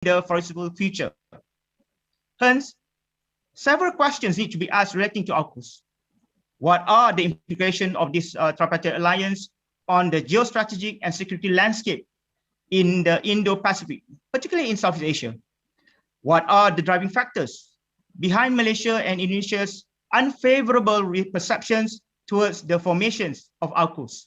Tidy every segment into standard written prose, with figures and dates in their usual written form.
the foreseeable future. Hence, several questions need to be asked relating to AUKUS. What are the implications of this tripartite alliance on the geostrategic and security landscape in the Indo-Pacific, particularly in Southeast Asia? What are the driving factors behind Malaysia and Indonesia's unfavorable perceptions towards the formations of AUKUS?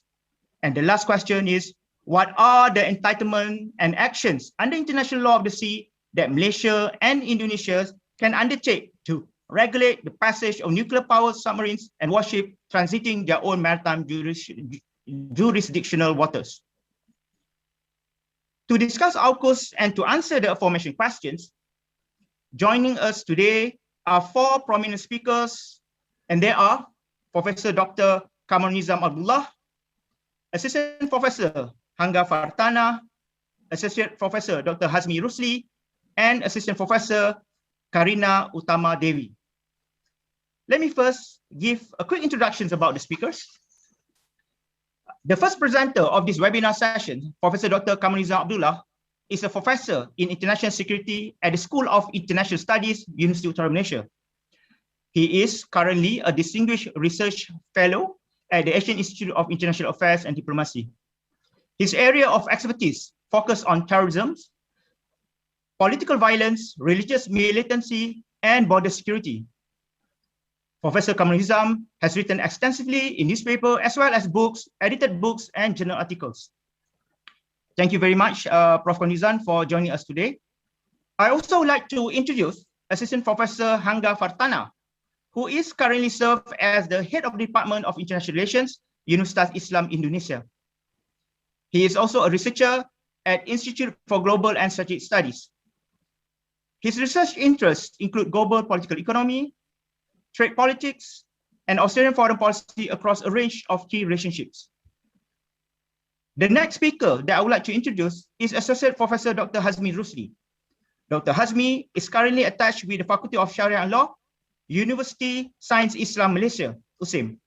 And the last question is, what are the entitlements and actions under international law of the sea that Malaysia and Indonesia can undertake to regulate the passage of nuclear-powered submarines and warships transiting their own maritime jurisdictional waters? To discuss AUKUS and to answer the aforementioned questions, joining us today are four prominent speakers, and they are Professor Dr. Kamarul Abdullah, Assistant Professor Hanga Fartana, Associate Professor Dr. Hazmi Rusli, and Assistant Professor Karina Utama Devi. Let me first give a quick introduction about the speakers. The first presenter of this webinar session, Professor Dr. Kamarul Abdullah, is a professor in international security at the School of International Studies, University Utara, Malaysia. He is currently a distinguished research fellow at the Asian Institute of International Affairs and Diplomacy. His area of expertise focuses on terrorism, political violence, religious militancy, and border security. Professor Kamarul has written extensively in newspaper as well as books, edited books, and journal articles. Thank you very much, Prof. Kamarul, for joining us today. I also would like to introduce Assistant Professor Hanga Fartana, who is currently served as the Head of the Department of International Relations, Universitas Islam Indonesia. He is also a researcher at Institute for Global and Strategic Studies. His research interests include global political economy, trade politics, and Australian foreign policy across a range of key relationships. The next speaker that I would like to introduce is Associate Professor Dr. Hazmi Rusli. Dr. Hazmi is currently attached with the Faculty of Sharia and Law, University Science Islam Malaysia, USIM.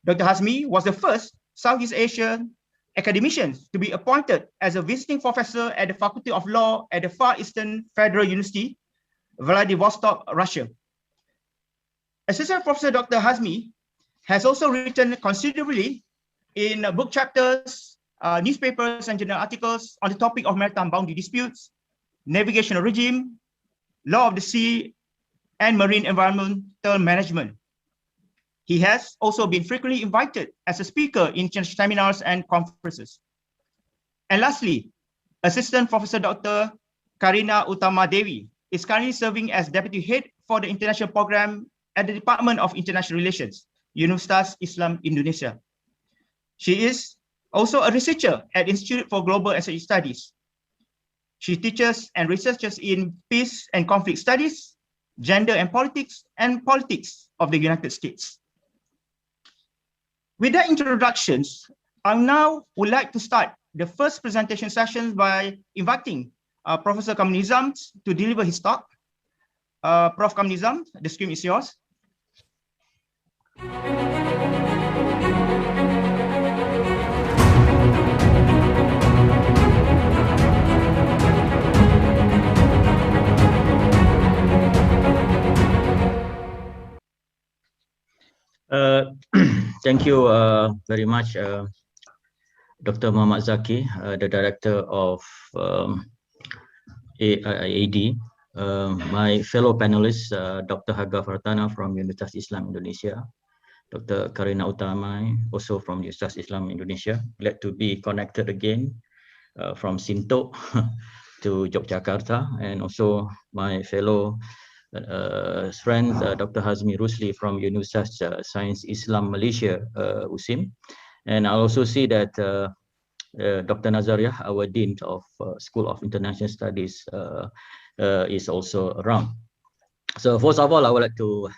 Dr. Hazmi was the first Southeast Asian academician to be appointed as a visiting professor at the Faculty of Law at the Far Eastern Federal University, Vladivostok, Russia. Assistant Professor Dr. Hazmi has also written considerably in book chapters, newspapers, and journal articles on the topic of maritime boundary disputes, navigational regime, law of the sea, and marine environmental management. He has also been frequently invited as a speaker in seminars and conferences. And lastly, Assistant Professor Dr. Karina Utama Devi is currently serving as Deputy Head for the International Program at the Department of International Relations, Universitas Islam Indonesia. She is also a researcher at Institute for Global and Strategic Studies. She teaches and researches in peace and conflict studies, gender and politics of the United States. With that introductions, I now would like to start the first presentation session by inviting Professor Kamarul to deliver his talk. Prof. Kamarul, the screen is yours. Thank you very much, Dr. Muhammad Zaki, the Director of AIIAD, my fellow panelists, Dr. Hanga Fartana from Universitas Islam Indonesia, Dr. Karina Utama, also from Universitas Islam Indonesia. Glad to be connected again from Sintok to Yogyakarta, and also my fellow friend Dr. Hazmi Rusli from Universitas Science Islam Malaysia, USIM. And I also see that Dr. Nazariah, our Dean of School of International Studies, is also around. So first of all, I would like to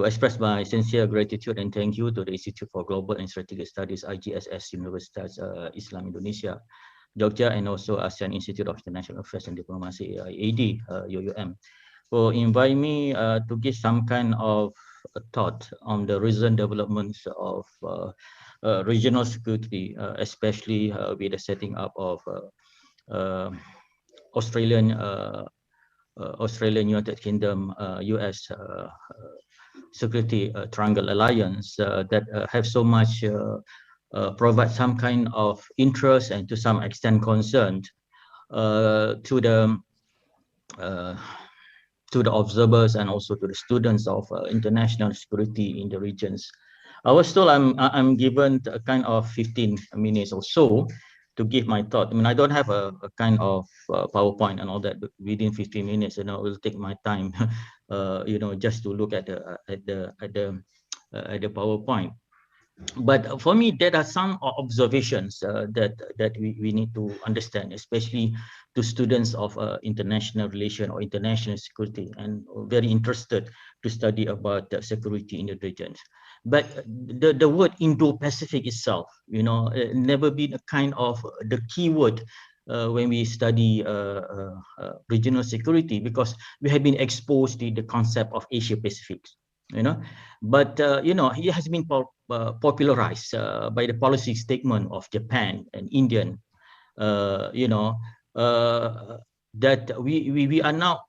express my sincere gratitude and thank you to the Institute for Global and Strategic Studies, IGSS, Universitas Islam Indonesia, Jogja, and also ASEAN Institute of International Affairs and Diplomacy, AIIAD, UUM, for inviting me to give some kind of a thought on the recent developments of regional security, especially with the setting up of Australian United Kingdom, US security triangle alliance that have so much provide some kind of interest and to some extent concern to the observers and also to the students of international security in the regions. I was told I'm given a kind of 15 minutes or so to give my thought. I mean, I don't have a kind of PowerPoint and all that, but within 15 minutes, it will take my time, just to look at the PowerPoint. But for me, there are some observations that we need to understand, especially to students of international relation or international security, and very interested to study about security in the regions. But the word Indo-Pacific itself, never been a kind of the keyword when we study regional security, because we have been exposed to the concept of Asia-Pacific. But it has been popularized by the policy statement of Japan and Indian, that we are now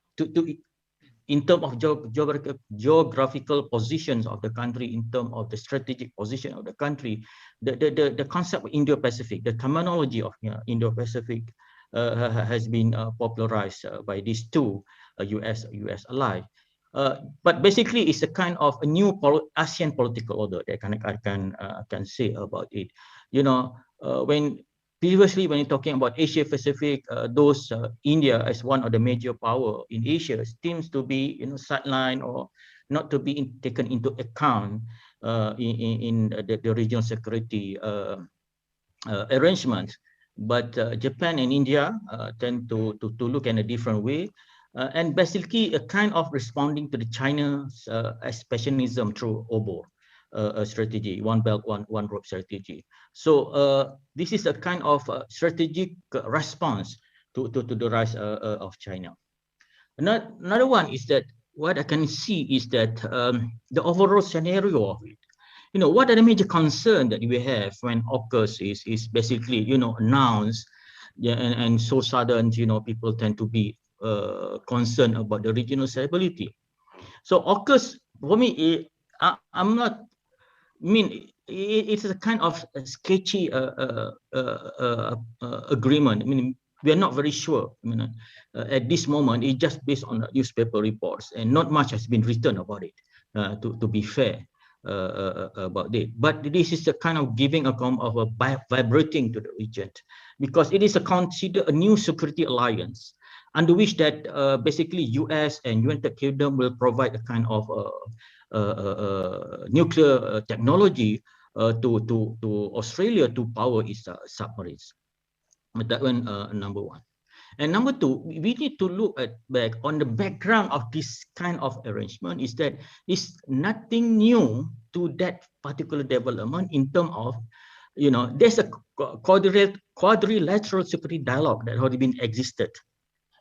in terms of geographical positions of the country, in terms of the strategic position of the country, the concept of Indo-Pacific, the terminology of Indo-Pacific has been popularized by these two US ally. But basically, it's a kind of a new ASEAN political order that I can say about it. When previously, when you're talking about Asia Pacific, India as one of the major power in Asia seems to be sidelined or not to be taken into account in the regional security arrangements. But Japan and India tend to look in a different way. And basically a kind of responding to the China's expansionism through OBO strategy, One Belt, One Road strategy. So this is a kind of strategic response to the rise of China. Another one is that what I can see is that the overall scenario of it. What are the major concerns that we have when AUKUS is basically announced, and so sudden people tend to be concerned about the regional stability. So AUKUS, for me, it's a kind of a sketchy agreement. I mean, we are not very sure. At this moment, it's just based on newspaper reports, and not much has been written about it. To be fair about it, but this is a kind of giving a kind of a vibrating to the region, because it is considered a new security alliance, under which that basically US and United Kingdom will provide a kind of nuclear technology to Australia to power its submarines. That one, number one. And number two, we need to look back on the background of this kind of arrangement, is that it's nothing new to that particular development in terms of, there's a quadrilateral security dialogue that already been existed,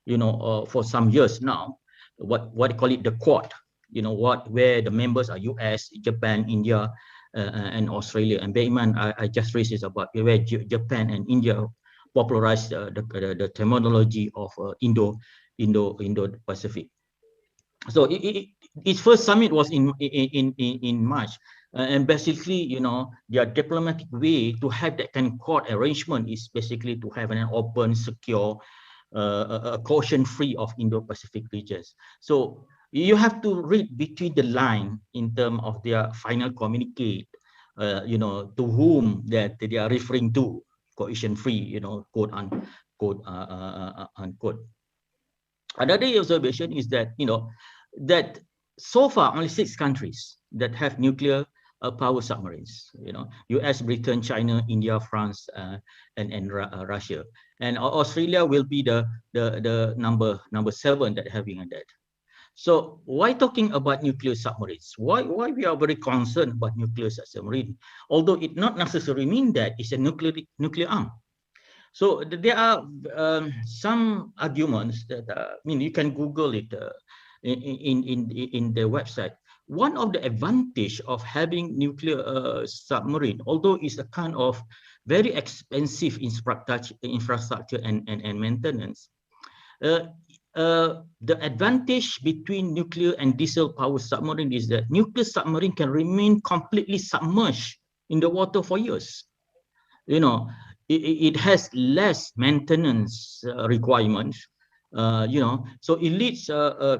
for some years now. What they call it, the Quad, where the members are US, Japan, India, and Australia. And bear in mind, I just raised this about where Japan and India popularized the terminology of Indo-Pacific. So its first summit was in March, and basically, their diplomatic way to have that kind of Quad arrangement is basically to have an open, secure, caution-free of Indo-Pacific regions. So you have to read between the line in terms of their final communique, to whom that they are referring to, cohesion-free, quote unquote. Another observation is that, that so far only 6 countries that have nuclear power submarines, US, Britain, China, India, France, and Russia. And Australia will be the number 7 that having that. So why talking about nuclear submarines? Why we are very concerned about nuclear submarine? Although it not necessarily mean that it's a nuclear arm. So there are some arguments that you can Google it in the website. One of the advantage of having nuclear submarine, although it's a kind of very expensive infrastructure and maintenance, the advantage between nuclear and diesel powered submarine is that nuclear submarine can remain completely submerged in the water for years. You know, it has less maintenance requirements. You know, so it leads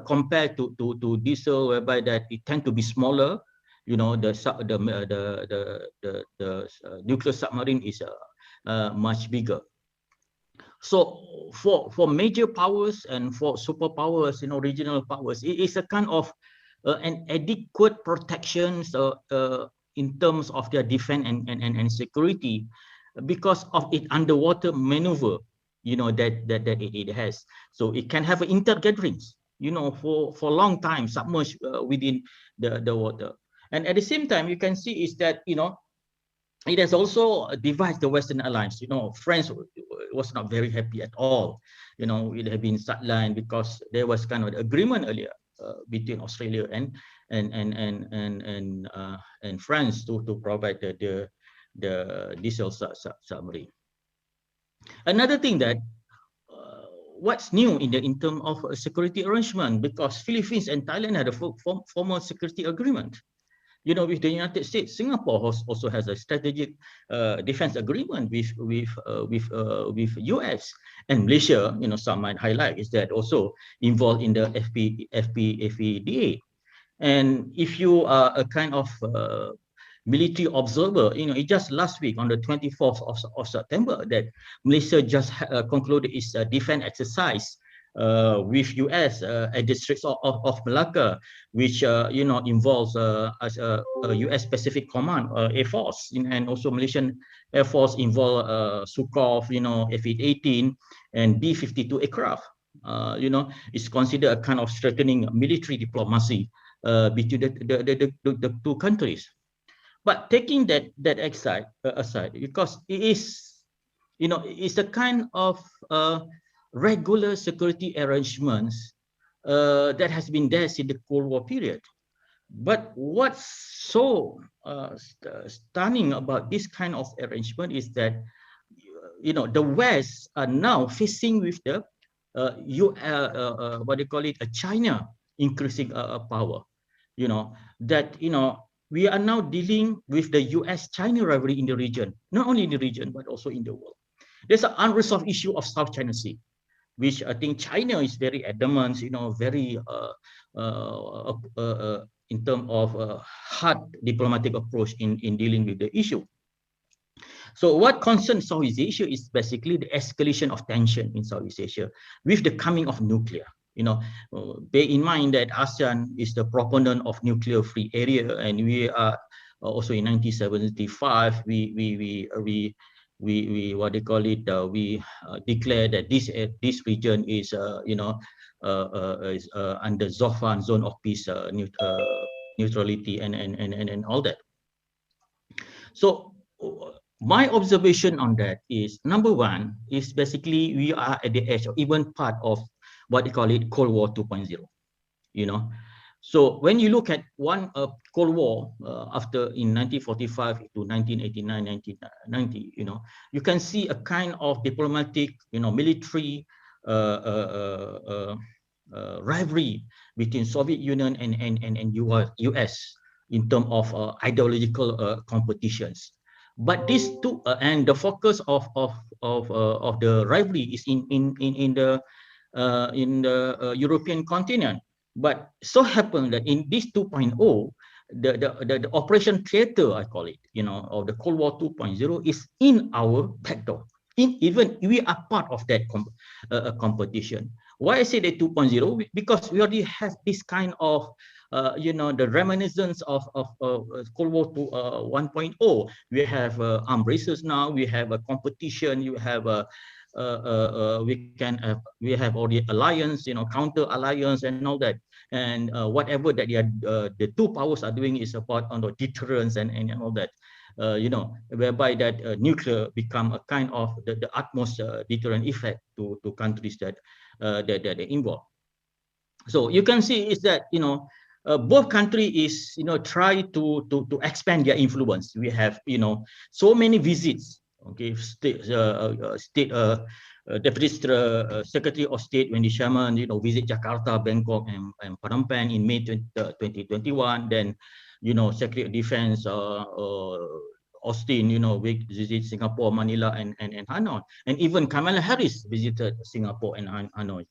compared to diesel, whereby that it tend to be smaller. You know, the nuclear submarine is much bigger. So for major powers and for superpowers, you know, regional powers, it is a kind of an adequate protection in terms of their defense and security, because of its underwater maneuver, you know, that it has. So it can have intergatherings, you know, for a long time submerged within the water. And at the same time, you can see is that, you know, it has also divided the Western alliance. You know, France was not very happy at all. You know, it had been sidelined because there was kind of agreement earlier between Australia and France to provide the diesel submarine. Another thing that what's new in terms of security arrangement, because Philippines and Thailand had a formal security agreement. You know, with the United States, Singapore also has a strategic defense agreement with US, and Malaysia. You know, some might highlight is that also involved in the FPDA. And if you are a kind of military observer, you know, it just last week on the 24th of September that Malaysia just concluded its defense exercise with US at the Straits of Malacca, which you know, involves as a US Pacific Command Air Force, and also Malaysian Air Force involved Sukhoi, you know, F-18 and B-52 aircraft. You know, it's considered a kind of strengthening military diplomacy between the two countries. But taking that aside, because it is, you know, it's a kind of regular security arrangements that has been there since the Cold War period. But what's so stunning about this kind of arrangement is that, you know, the West are now facing with the what do you call it, China increasing power. You know, that, you know, we are now dealing with the US-China rivalry in the region, not only in the region, but also in the world. There's an unresolved issue of South China Sea, which I think China is very adamant, you know, very in terms of hard diplomatic approach in dealing with the issue. So what concerns Southeast Asia is basically the escalation of tension in Southeast Asia with the coming of nuclear. You know, bear in mind that ASEAN is the proponent of nuclear-free area, and we are also in 1975 we what they call it, we declare that this region is you know, is under ZOFAN, zone of peace, neutrality, and all that. So my observation on that is, number one is basically we are at the edge, or even part of what they call it Cold War 2.0. You know, so when you look at one Cold War after in 1945 to 1989, 1990, you know, you can see a kind of diplomatic, you know, military rivalry between Soviet Union and US in terms of ideological competitions. But these two and the focus of the rivalry is in the European continent. But so happened that in this 2.0, the operation theater, I call it, you know, of the Cold War 2.0 is in our backdoor. Even we are part of that competition. Why I say the 2.0? Because we already have this kind of you know, the reminiscence of Cold War 1.0. We have armed races now. We have a competition. You have we have all the alliance, you know, counter alliance and all that. And whatever that the two powers are doing is about on the deterrence and all that. You know, whereby that nuclear become a kind of the utmost deterrent effect to countries that are involved. So you can see is that, you know, both countries is, you know, try to expand their influence. We have, you know, so many visits, okay, state Deputy Secretary of State Wendy Sherman, visit Jakarta, Bangkok, and Phnom Penh in May 2021. Then, Secretary of Defense Austin, visit Singapore, Manila, and Hanoi. And even Kamala Harris visited Singapore and Hanoi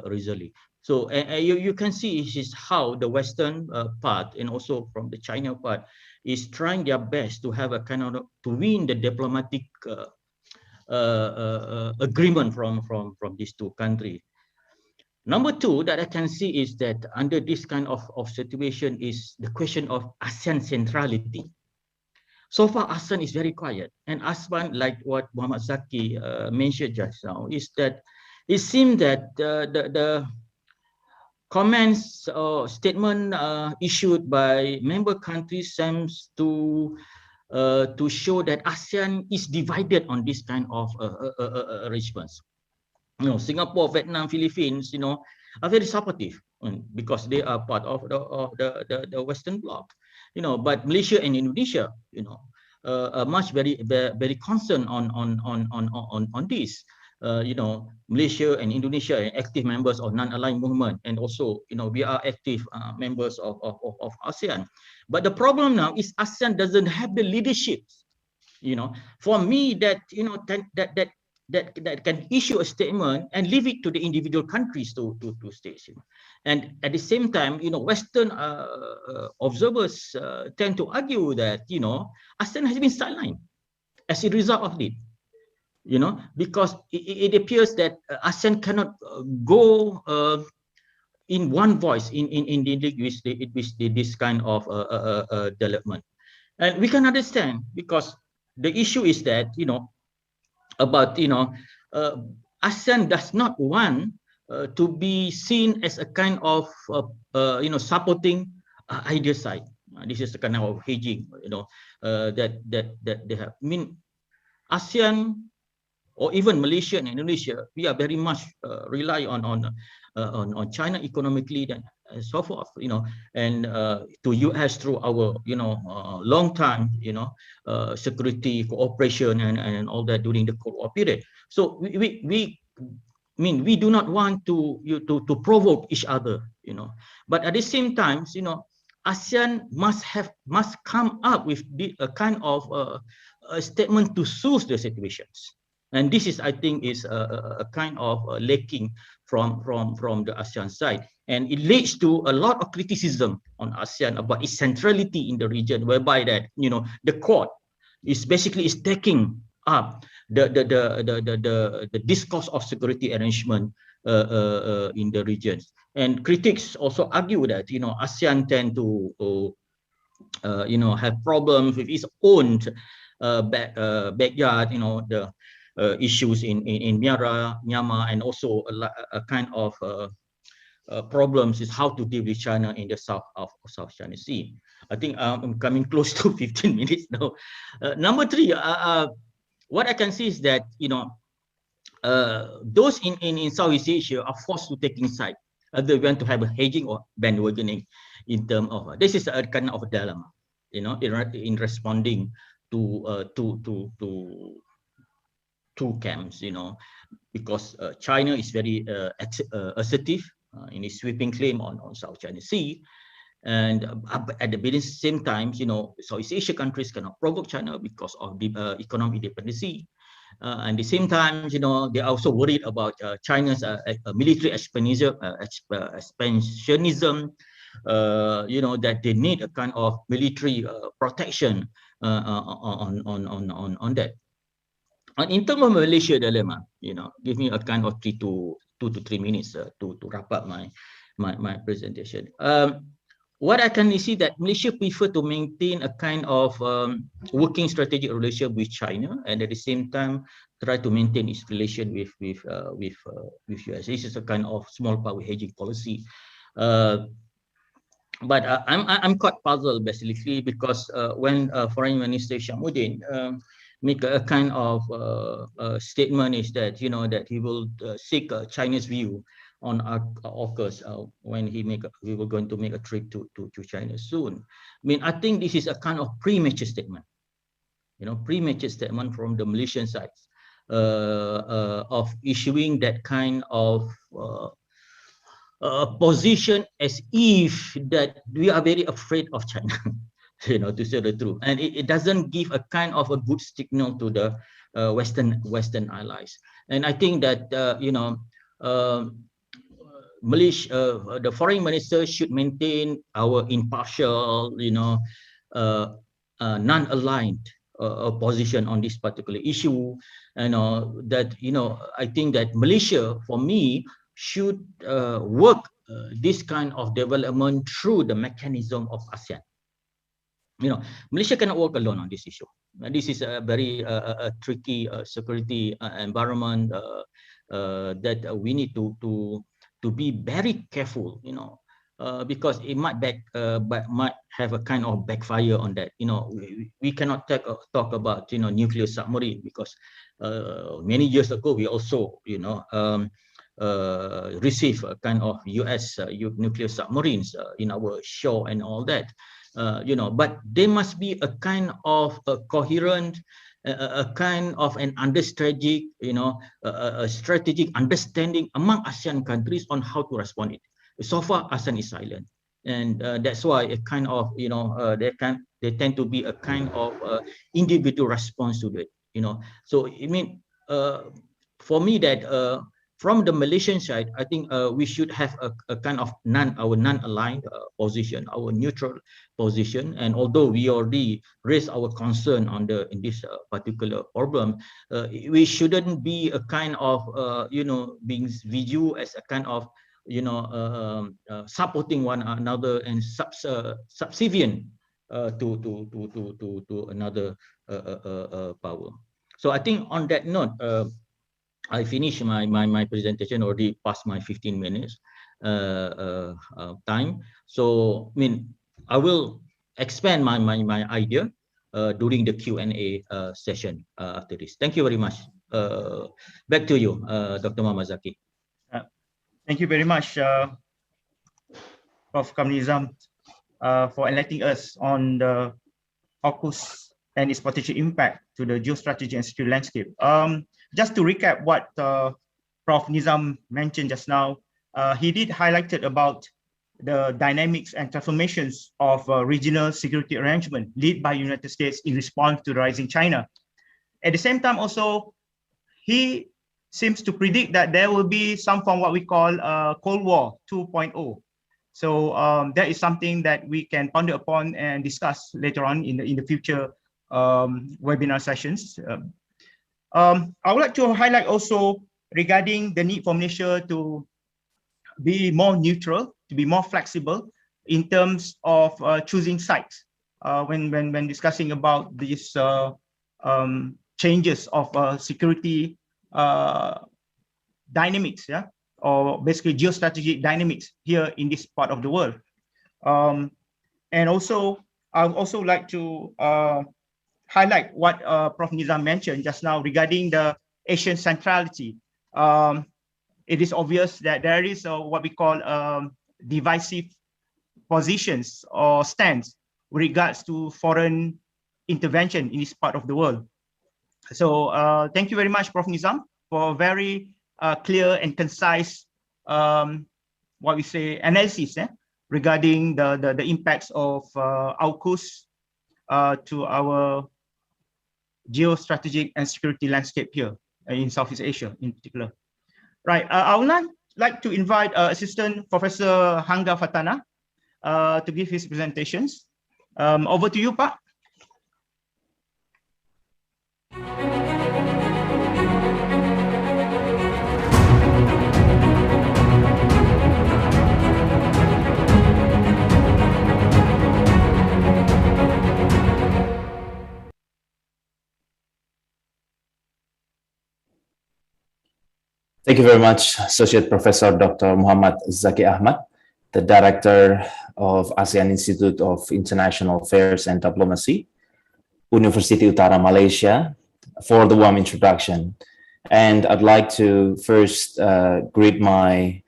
recently. So you can see is how the Western part and also from the China part is trying their best to have a kind of to win the diplomatic agreement from these two countries. Number two that I can see is that under this kind of situation is the question of ASEAN centrality. So far, ASEAN is very quiet, and ASEAN, like what Muhammad Zaki mentioned just now, is that it seems that the comments or statement issued by member countries seems to show that ASEAN is divided on this kind of arrangements. Singapore, Vietnam, Philippines, are very supportive because they are part of the Western Bloc. But Malaysia and Indonesia, are much very concerned on this. Malaysia and Indonesia are active members of non-aligned movement, and also, we are active members of ASEAN. But the problem now is ASEAN doesn't have the leadership. For me, that can issue a statement and leave it to the individual countries to state. And at the same time, Western observers tend to argue that ASEAN has been sidelined as a result of it. Because it appears that ASEAN cannot go in one voice in this kind of development. And we can understand, because the issue is that about ASEAN does not want to be seen as a kind of supporting either side. This is the kind of hedging that they have. I mean, ASEAN or even Malaysia and Indonesia, we are very much rely on China economically and so forth, and to US through our long time security cooperation and all that during the Cold War period. So we do not want to provoke each other, but at the same time, ASEAN must come up with a kind of a statement to soothe the situations. And this is, I think, is a kind of lacking from the ASEAN side. And it leads to a lot of criticism on ASEAN about its centrality in the region, whereby that, the Quad is basically taking up the discourse of security arrangement in the regions. And critics also argue that, ASEAN tend to, have problems with its own backyard, the issues in Myanmar, and also a kind of problems is how to deal with China in the south of South China Sea. I think I'm coming close to 15 minutes now. Number three, what I can see is that those in Southeast Asia are forced to take side. Either want to have a hedging or bandwagoning in terms of this is a kind of a dilemma, in responding to two camps, because China is very assertive in its sweeping claim on South China Sea, and at the same time, Southeast Asia countries cannot provoke China because of the economic dependency. And at the same time, they are also worried about China's military expansionism, that they need a kind of military protection on that. And in terms of Malaysia dilemma, give me a kind of 2 to 3 minutes to wrap up my presentation. What I can see that Malaysia prefer to maintain a kind of working strategic relationship with China, and at the same time try to maintain its relation with US. This is a kind of small power hedging policy. But I'm quite puzzled basically because when Foreign Minister Shamsuddin make a kind of statement is that that he will seek China's view on AUKUS when we were going to make a trip to China soon. I think this is a kind of premature statement, premature statement from the Malaysian side. issuing that kind of position as if that we are very afraid of China, you know, to say the truth, and it doesn't give a kind of a good signal to the Western allies. And I think that Malaysia, the foreign minister should maintain our impartial, non-aligned position on this particular issue. I think that Malaysia, for me, should work this kind of development through the mechanism of ASEAN. Malaysia cannot work alone on this issue. This is a very tricky security environment that we need to be very careful, because it might have a kind of backfire on that. We cannot talk about nuclear submarine, because many years ago we also receive a kind of US nuclear submarines in our shore and all that. But there must be a kind of a coherent, a kind of an strategic, a strategic understanding among ASEAN countries on how to respond it. So far, ASEAN is silent, and that's why a kind of they tend to be a kind of individual response to it. So I mean, for me that. From the Malaysian side, I think we should have a kind of our non-aligned position, our neutral position. And although we already raised our concern on in this particular problem, we shouldn't be a kind of being viewed as a kind of supporting one another and subservient to another power. So I think on that note. I finished my presentation, already past my 15 minutes time. So I mean, I will expand my idea during the Q&A session after this. Thank you very much. Back to you, Dr. Muhammad Zaki. Thank you very much, Prof. Kamarul for enlightening us on the AUKUS and its potential impact to the geostrategic and security landscape. Just to recap what Prof. Nizam mentioned just now, he did highlighted about the dynamics and transformations of regional security arrangement led by United States in response to the rising China. At the same time, also, he seems to predict that there will be some form what we call Cold War 2.0. So that is something that we can ponder upon and discuss later on in the future webinar sessions. I would like to highlight also regarding the need for Malaysia to be more neutral, to be more flexible in terms of choosing sites when discussing about these changes of security dynamics, or basically geostrategic dynamics here in this part of the world. And also, I would also like to highlight what Prof. Nizam mentioned just now regarding the Asian centrality. It is obvious that there is what we call divisive positions or stance with regards to foreign intervention in this part of the world. So thank you very much, Prof. Nizam, for a very clear and concise what we say analysis regarding the impacts of AUKUS to our geostrategic and security landscape here in Southeast Asia in particular. Right, I would like to invite Assistant Professor Hanga Fatana to give his presentations. Over to you, Pak. Thank you very much, Associate Professor Dr. Muhammad Zaki Ahmad, the Director of ASEAN Institute of International Affairs and Diplomacy, Universiti Utara, Malaysia, for the warm introduction. And I'd like to first greet my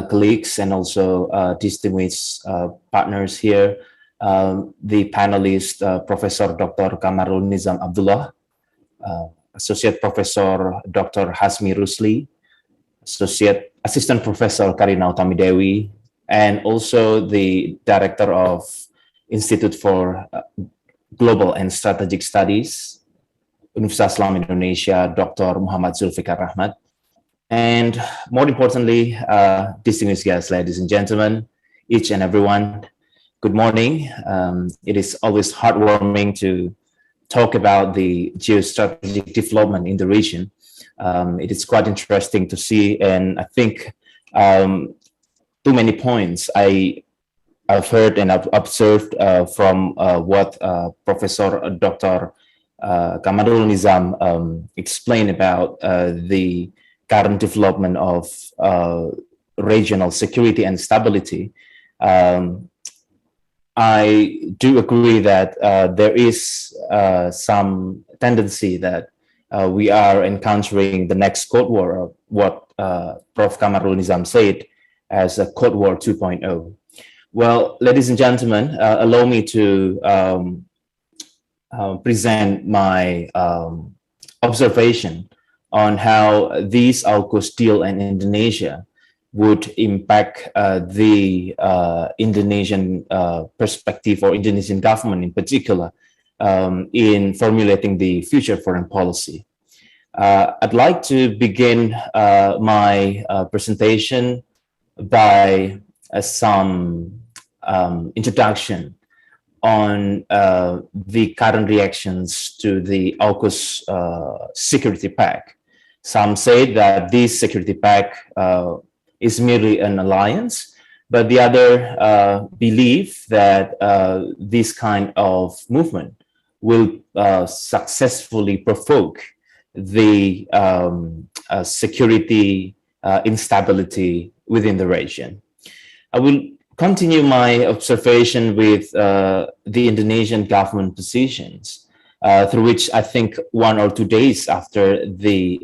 colleagues and also distinguished partners here, the panelist, Professor Dr. Kamarul Nizam Abdullah, Associate Professor Dr. Hasmi Rusli, Associate Assistant Professor Karina Utamidewi, and also the Director of Institute for Global and Strategic Studies, Universitas Islam Indonesia, Dr. Muhammad Zulfikar Rahmat. And more importantly, distinguished guests, ladies and gentlemen, each and everyone, good morning. It is always heartwarming to talk about the geostrategic development in the region. It is quite interesting to see, and I think too many points I've heard and I've observed from what Professor Dr. Kamarul Nizam explained about the current development of regional security and stability. I do agree that there is some tendency that we are encountering the next Cold War, or what Prof. Kamarul Nizam said as a Cold War 2.0. Well, ladies and gentlemen, allow me to present my observation on how these AUKUS deal in Indonesia would impact the Indonesian perspective, or Indonesian government in particular, in formulating the future foreign policy. I'd like to begin my presentation by some introduction on the current reactions to the AUKUS security pact. Some say that this security pact is merely an alliance, but the other believe that this kind of movement will successfully provoke the security instability within the region. I will continue my observation with the Indonesian government positions, through which I think 1 or 2 days after the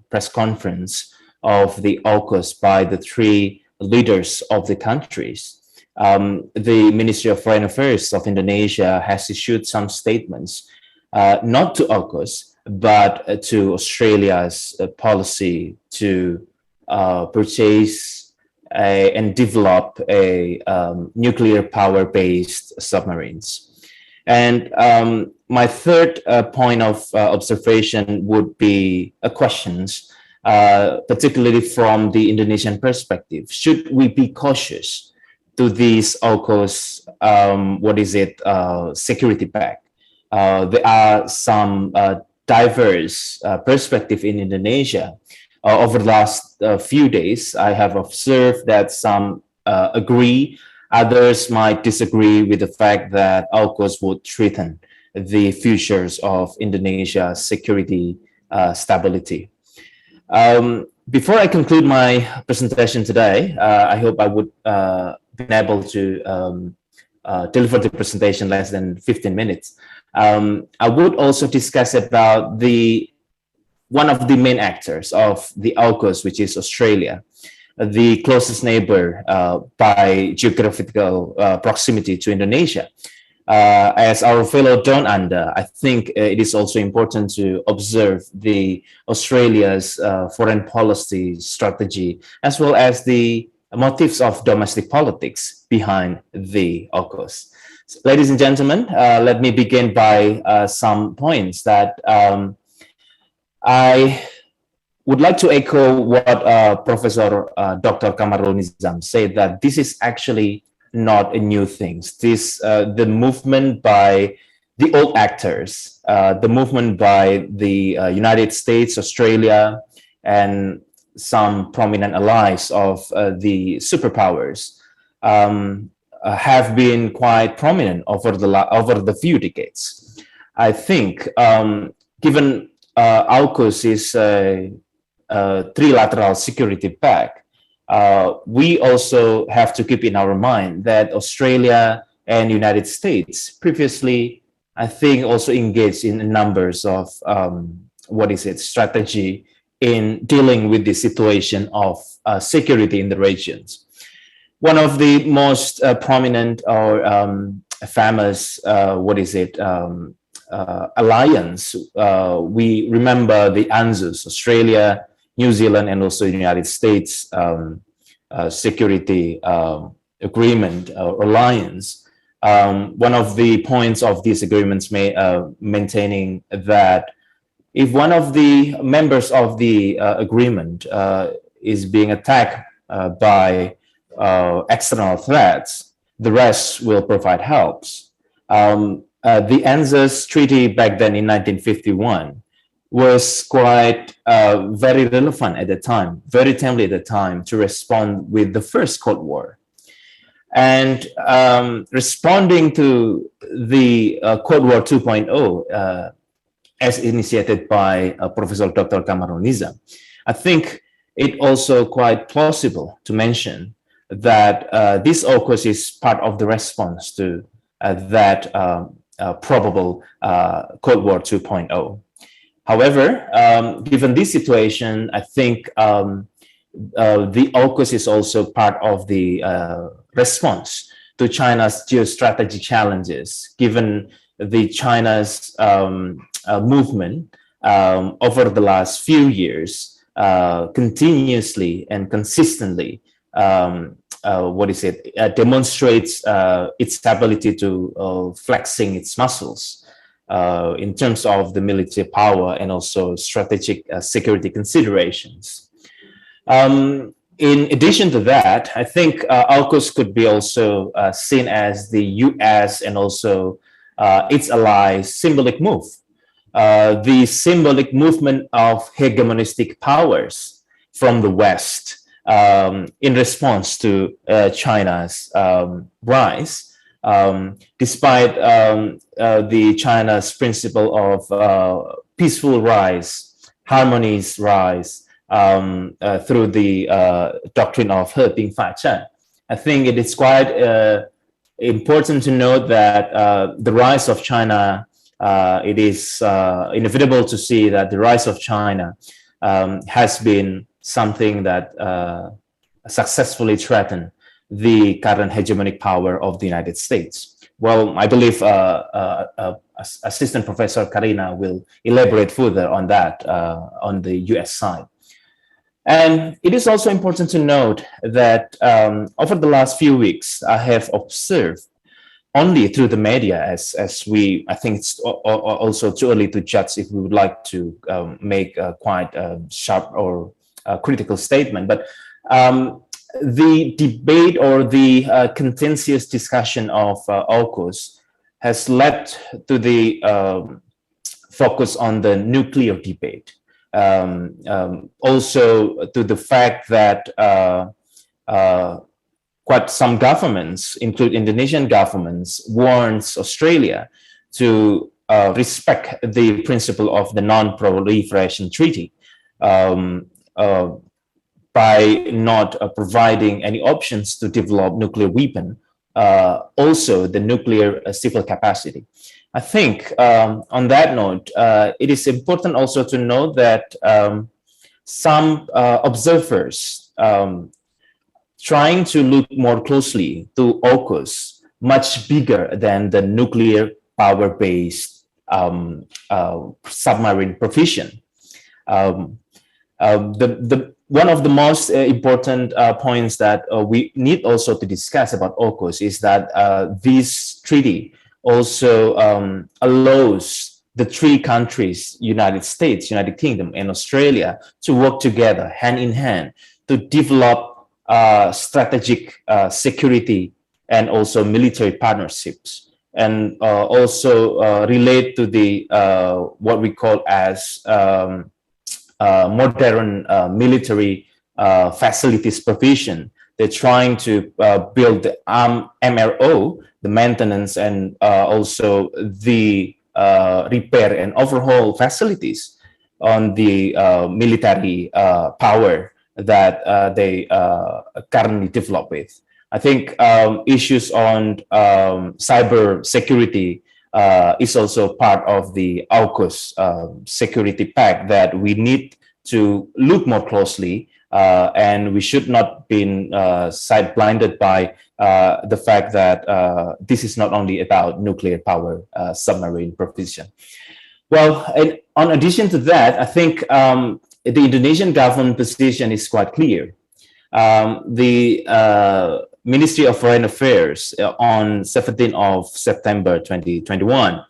press conference of the AUKUS by the 3 leaders of the countries, the Ministry of Foreign Affairs of Indonesia has issued some statements, not to AUKUS, but to Australia's policy to purchase and develop a nuclear power-based submarines. And my third point of observation would be questions, particularly from the Indonesian perspective. Should we be cautious to these AUKUS, security pact? There are some diverse perspective in Indonesia. Over the last few days, I have observed that some agree, others might disagree with the fact that AUKUS would threaten the futures of Indonesia's security stability. Before I conclude my presentation today, I hope I would be able to deliver the presentation less than 15 minutes. I would also discuss about one of the main actors of the AUKUS, which is Australia, the closest neighbor by geographical proximity to Indonesia. As our fellow Down Under, I think it is also important to observe the Australia's foreign policy strategy, as well as the motives of domestic politics behind the AUKUS. So, ladies and gentlemen, let me begin by some points that I would like to echo what Professor Dr. Kamarul Nizam said, that this is actually not a new thing. This the movement by the old actors, the movement by the United States, Australia, and some prominent allies of the superpowers have been quite prominent over the few decades. I think, given AUKUS is a trilateral security pact, we also have to keep in our mind that Australia and United States previously, I think, also engaged in numbers of strategy in dealing with the situation of security in the regions. One of the most prominent or famous alliance, we remember the ANZUS, Australia, New Zealand, and also the United States security agreement or alliance. One of the points of these agreements maintaining that if one of the members of the agreement is being attacked by external threats, the rest will provide helps. The ANZUS treaty back then in 1951 was quite very relevant at the time, very timely at the time to respond with the first Cold War. And responding to the Cold War 2.0 as initiated by Professor Dr. Kamarul Nizam, I think it also quite plausible to mention that this AUKUS is part of the response to that probable Cold War 2.0. However, given this situation, I think the AUKUS is also part of the response to China's geostrategic challenges, given the China's movement over the last few years, continuously and consistently demonstrates its ability to flexing its muscles in terms of the military power and also strategic security considerations. In addition to that, I think AUKUS could be also seen as the US and also its allies' symbolic move. The symbolic movement of hegemonistic powers from the West in response to China's rise, despite the China's principle of peaceful rise, harmonious rise, through the doctrine of 和平发展. I think it is quite important to note that the rise of China, it is inevitable to see that the rise of China has been something that successfully threatened the current hegemonic power of the United States. Well, I believe Assistant Professor Karina will elaborate further on that on the US side. And it is also important to note that over the last few weeks, I have observed only through the media, as I think it's also too early to judge if we would like to make a quite sharp or critical statement, but the debate or the contentious discussion of AUKUS has led to the focus on the nuclear debate. Also to the fact that quite some governments, including Indonesian governments, warns Australia to respect the principle of the non-proliferation treaty by not providing any options to develop nuclear weapon, also the nuclear civil capacity. I think on that note, it is important also to note that some observers trying to look more closely to AUKUS, much bigger than the nuclear power-based submarine provision. One of the most important points that we need also to discuss about AUKUS is that this treaty also allows the three countries, United States, United Kingdom, and Australia, to work together hand in hand to develop strategic security and also military partnerships, and also relate to the what we call as modern military facilities provision. They're trying to build the MRO, the maintenance, and also the repair and overhaul facilities on the military power that they currently develop with. I think issues on cyber security is also part of the AUKUS security pact that we need to look more closely and we should not be side-blinded by the fact that this is not only about nuclear power submarine provision. Well, in addition to that, I think the Indonesian government position is quite clear. The Ministry of Foreign Affairs on 17th of September 2021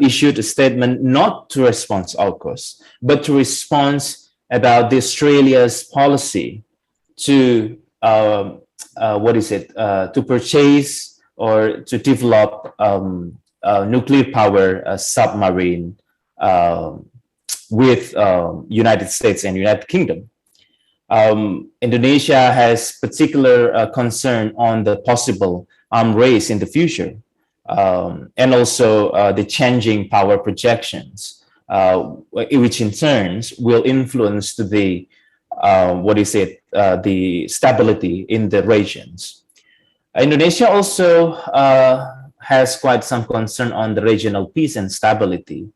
issued a statement not to respond to AUKUS, but to respond about the Australia's policy to to purchase or to develop nuclear power submarine with United States and United Kingdom. Indonesia has particular concern on the possible arms race in the future, and also the changing power projections, which in turn will influence the the stability in the regions. Indonesia also has quite some concern on the regional peace and stability.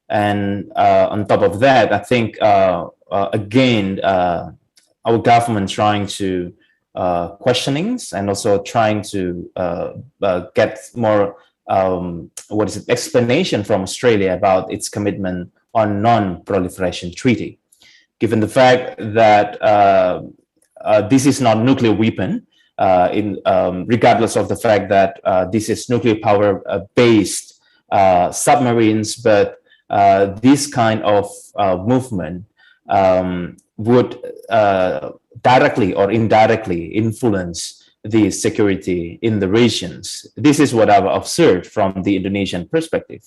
And on top of that, I think, again, our government trying to questionings and also trying to get more, explanation from Australia about its commitment on non-proliferation treaty. Given the fact that this is not nuclear weapon, regardless of the fact that this is nuclear power based submarines, but this kind of movement would directly or indirectly influence the security in the regions. This is what I've observed from the Indonesian perspective.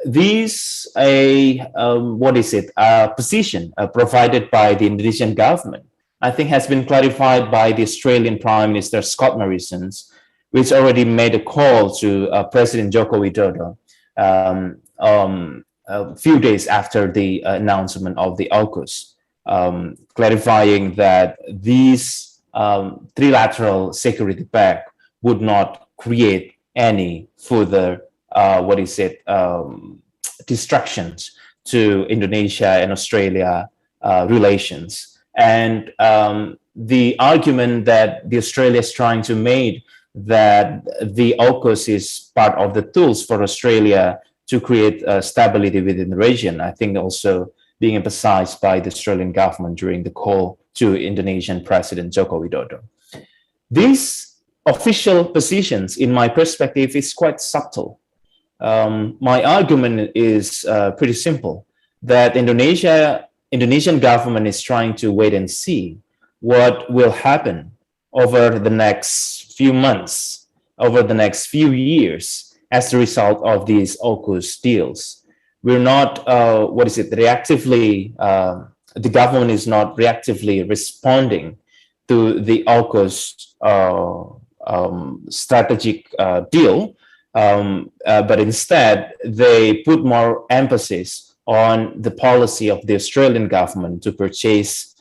This position provided by the Indonesian government, I think, has been clarified by the Australian Prime Minister Scott Morrison, which already made a call to President Joko Widodo a few days after the announcement of the AUKUS, clarifying that these trilateral security pact would not create any further distractions to Indonesia and Australia relations. And the argument that the Australia is trying to make that the AUKUS is part of the tools for Australia to create stability within the region, I think also being emphasized by the Australian government during the call to Indonesian President Joko Widodo. These official positions, in my perspective, is quite subtle. My argument is pretty simple, that Indonesian government is trying to wait and see what will happen over the next few months, over the next few years, as a result of these AUKUS deals. We're not, reactively, the government is not reactively responding to the AUKUS strategic deal, but instead they put more emphasis on the policy of the Australian government to purchase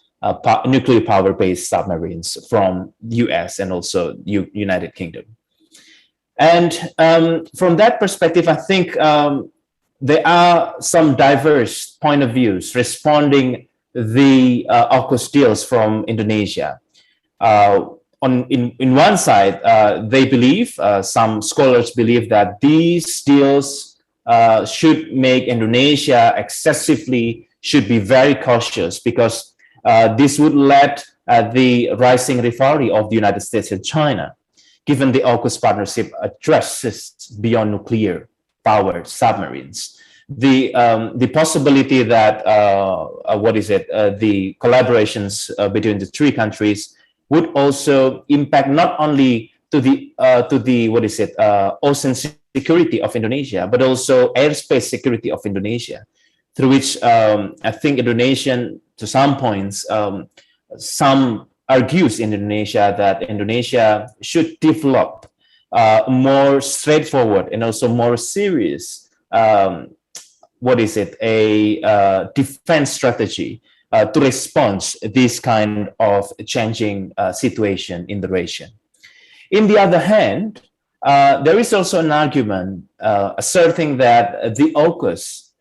nuclear power-based submarines from the US and also United Kingdom. And from that perspective, I think there are some diverse point of views responding the AUKUS deals from Indonesia. In one side, they believe, some scholars believe that these deals should make Indonesia should be very cautious, because this would lead the rising rivalry of the United States and China, given the AUKUS partnership addresses beyond nuclear powered submarines. The possibility that the collaborations between the three countries would also impact not only to the ocean security of Indonesia, but also airspace security of Indonesia, through which I think Indonesian, to some points, some argues in Indonesia that Indonesia should develop more straightforward and also more serious defense strategy to respond to this kind of changing situation in the region. In the other hand, there is also an argument asserting that the AUKUS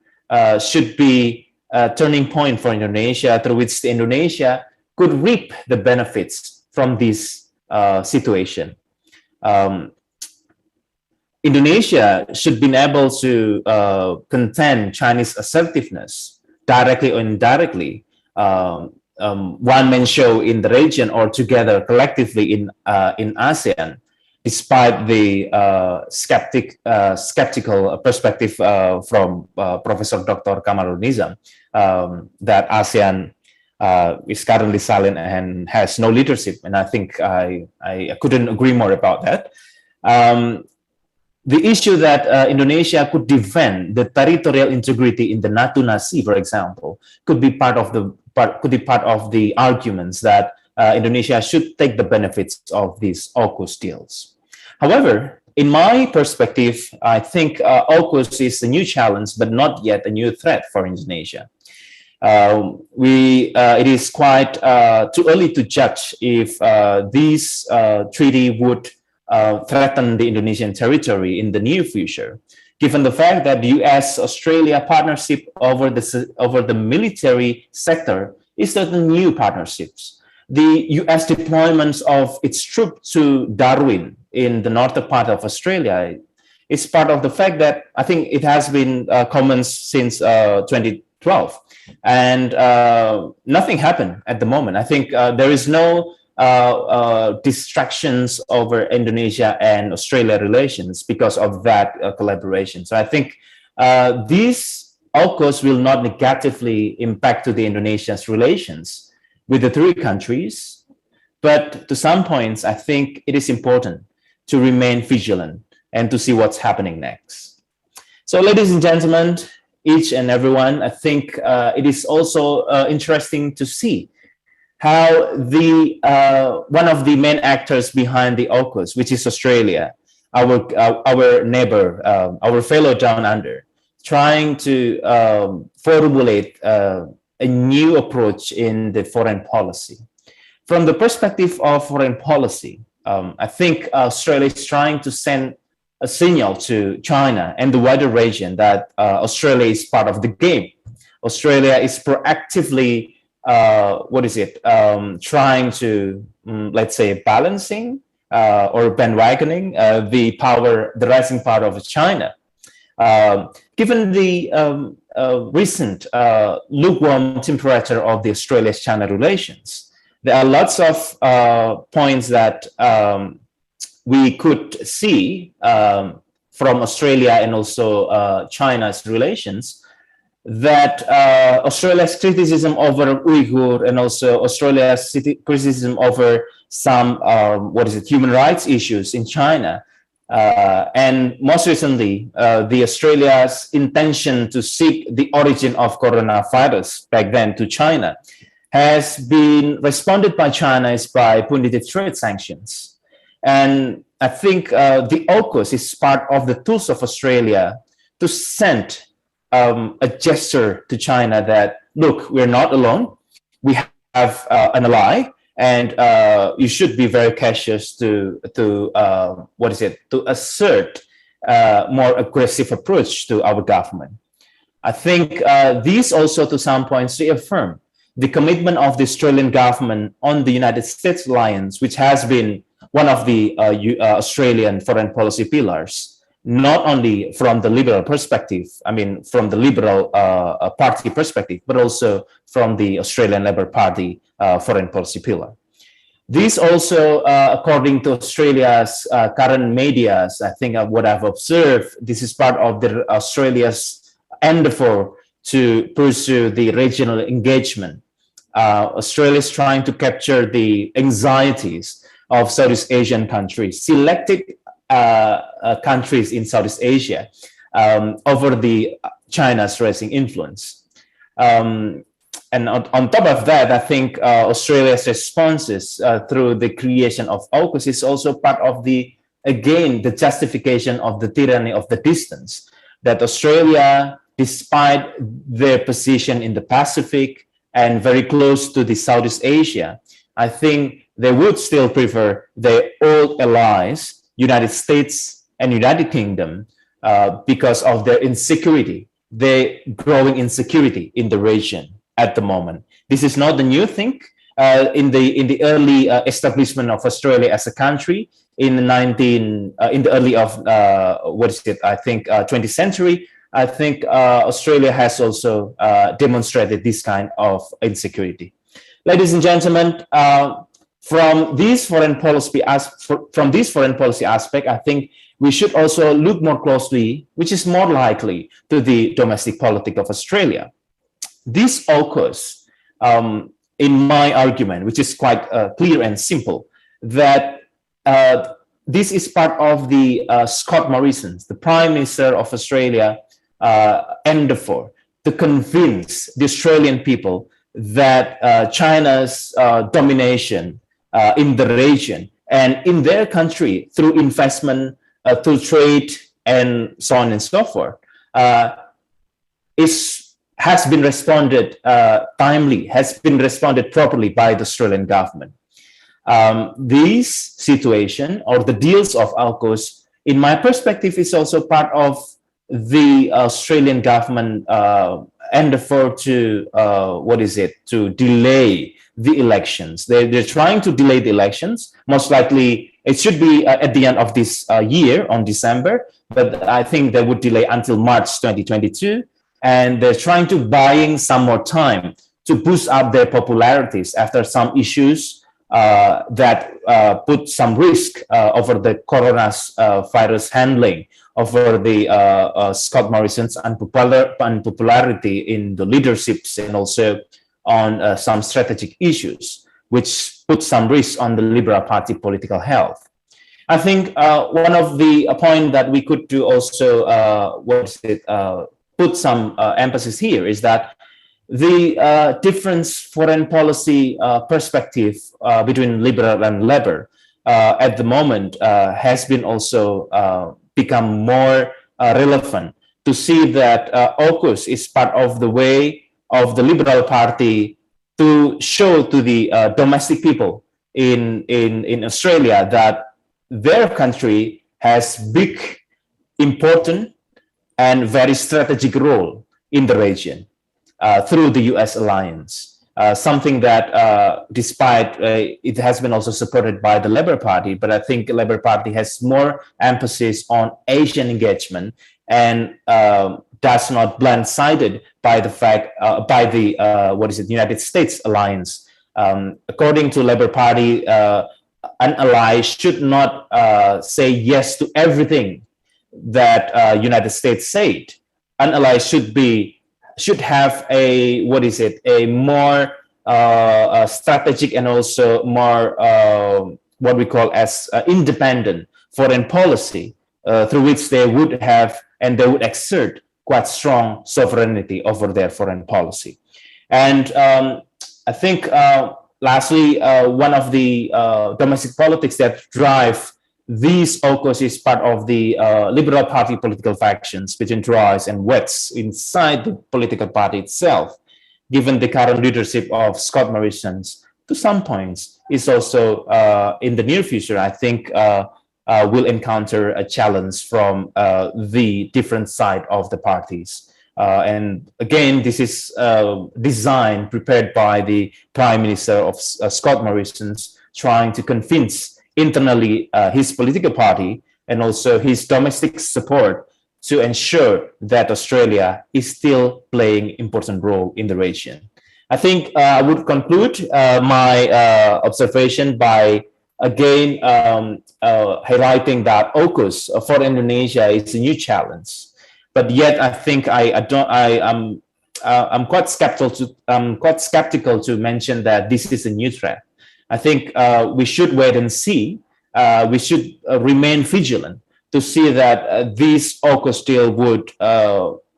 should be turning point for Indonesia, through which Indonesia could reap the benefits from this situation. Indonesia should be able to contend Chinese assertiveness directly or indirectly, one-man show in the region or together collectively in ASEAN, despite the skeptical perspective from Professor Dr. Kamarul Nizam, that ASEAN is currently silent and has no leadership. And I think I couldn't agree more about that. The issue that Indonesia could defend the territorial integrity in the Natuna Sea, for example, could be part of the arguments that Indonesia should take the benefits of these AUKUS deals. However, in my perspective, I think AUKUS is a new challenge, but not yet a new threat for Indonesia. It is quite too early to judge if this treaty would threaten the Indonesian territory in the near future, given the fact that the US-Australia partnership over the military sector is certain new partnerships. The US deployments of its troops to Darwin in the northern part of Australia is part of the fact that I think it has been common since 2012, and nothing happened at the moment. I think there is no distractions over Indonesia and Australia relations because of that collaboration. So I think these AUKUS will not negatively impact to the Indonesia's relations with the three countries, but to some points, I think it is important to remain vigilant and to see what's happening next. So ladies and gentlemen, each and everyone, I think it is also interesting to see how one of the main actors behind the AUKUS, which is Australia, our neighbor, our fellow down under, trying to formulate a new approach in the foreign policy. From the perspective of foreign policy, I think Australia is trying to send a signal to China and the wider region that Australia is part of the game. Australia is proactively trying to, let's say, balancing or bandwagoning the rising power of China. Given the recent lukewarm temperature of the Australia-China relations, there are lots of points that we could see from Australia and also China's relations, that Australia's criticism over Uyghur and also Australia's criticism over some human rights issues in China, and most recently the Australia's intention to seek the origin of coronavirus back then to China, has been responded by China is by punitive trade sanctions. And I think the AUKUS is part of the tools of Australia to send a gesture to China that, look, we're not alone. We have an ally, and you should be very cautious to assert more aggressive approach to our government. I think these also, to some points, reaffirm the commitment of the Australian government on the United States alliance, which has been one of the Australian foreign policy pillars, not only from the liberal perspective, I mean, from the Liberal Party perspective, but also from the Australian Labor Party foreign policy pillar. This also, according to Australia's current medias, I think what I've observed, this is part of Australia's endeavor to pursue the regional engagement. Australia is trying to capture the anxieties of Southeast Asian countries, selected countries in Southeast Asia, over the China's rising influence. And on top of that, I think Australia's responses through the creation of AUKUS is also part of the justification of the tyranny of the distance, that Australia, despite their position in the Pacific and very close to the Southeast Asia, I think they would still prefer their old allies, United States and United Kingdom, because of their insecurity the growing insecurity in the region at the moment. This is not a new thing. In the early establishment of Australia as a country in the early of 20th century, I think Australia has also demonstrated this kind of insecurity. Ladies and gentlemen, from this foreign policy aspect, I think we should also look more closely, which is more likely, to the domestic politics of Australia. This AUKUS, in my argument, which is quite clear and simple, that this is part of the Scott Morrison, the Prime Minister of Australia, endeavor to convince the Australian people that China's domination in the region and in their country through investment, through trade, and so on and so forth, has been responded timely, has been responded properly by the Australian government. This situation or the deals of AUKUS, in my perspective, is also part of the Australian government endeavor to to delay the elections. They're trying to delay the elections. Most likely, it should be at the end of this year on December, but I think they would delay until March 2022. And they're trying to buying some more time to boost up their popularities after some issues that put some risk over the coronavirus handling, over the Scott Morrison's unpopularity in the leaderships, and also on some strategic issues, which put some risk on the Liberal Party political health. I think one of the point that we could do also put some emphasis here is that the different foreign policy perspective between Liberal and Labour at the moment has been also become more relevant to see that AUKUS is part of the way of the Liberal Party to show to the domestic people in Australia that their country has big, important, and very strategic role in the region through the US alliance. Something that despite it has been also supported by the Labour Party, but I think the Labour Party has more emphasis on Asian engagement and does not blindsided by the fact by the United States alliance. According to Labour Party, an ally should not say yes to everything that United States said. An ally should have a more strategic and also more what we call as independent foreign policy through which they would have and they would exert quite strong sovereignty over their foreign policy. And I think lastly, one of the domestic politics that drive these AUKUS is part of the Liberal Party political factions between rights and lefts inside the political party itself. Given the current leadership of Scott Morrison's, to some points, is also in the near future, I think, will encounter a challenge from the different side of the parties. And again, this is designed, prepared by the Prime Minister of Scott Morrison's, trying to convince internally his political party and also his domestic support to ensure that Australia is still playing important role in the region. I think I would conclude my observation by again highlighting that AUKUS for Indonesia is a new challenge, but yet I think I'm quite skeptical to mention that this is a new threat. I think we should wait and see. We should remain vigilant to see that this AUKUS deal would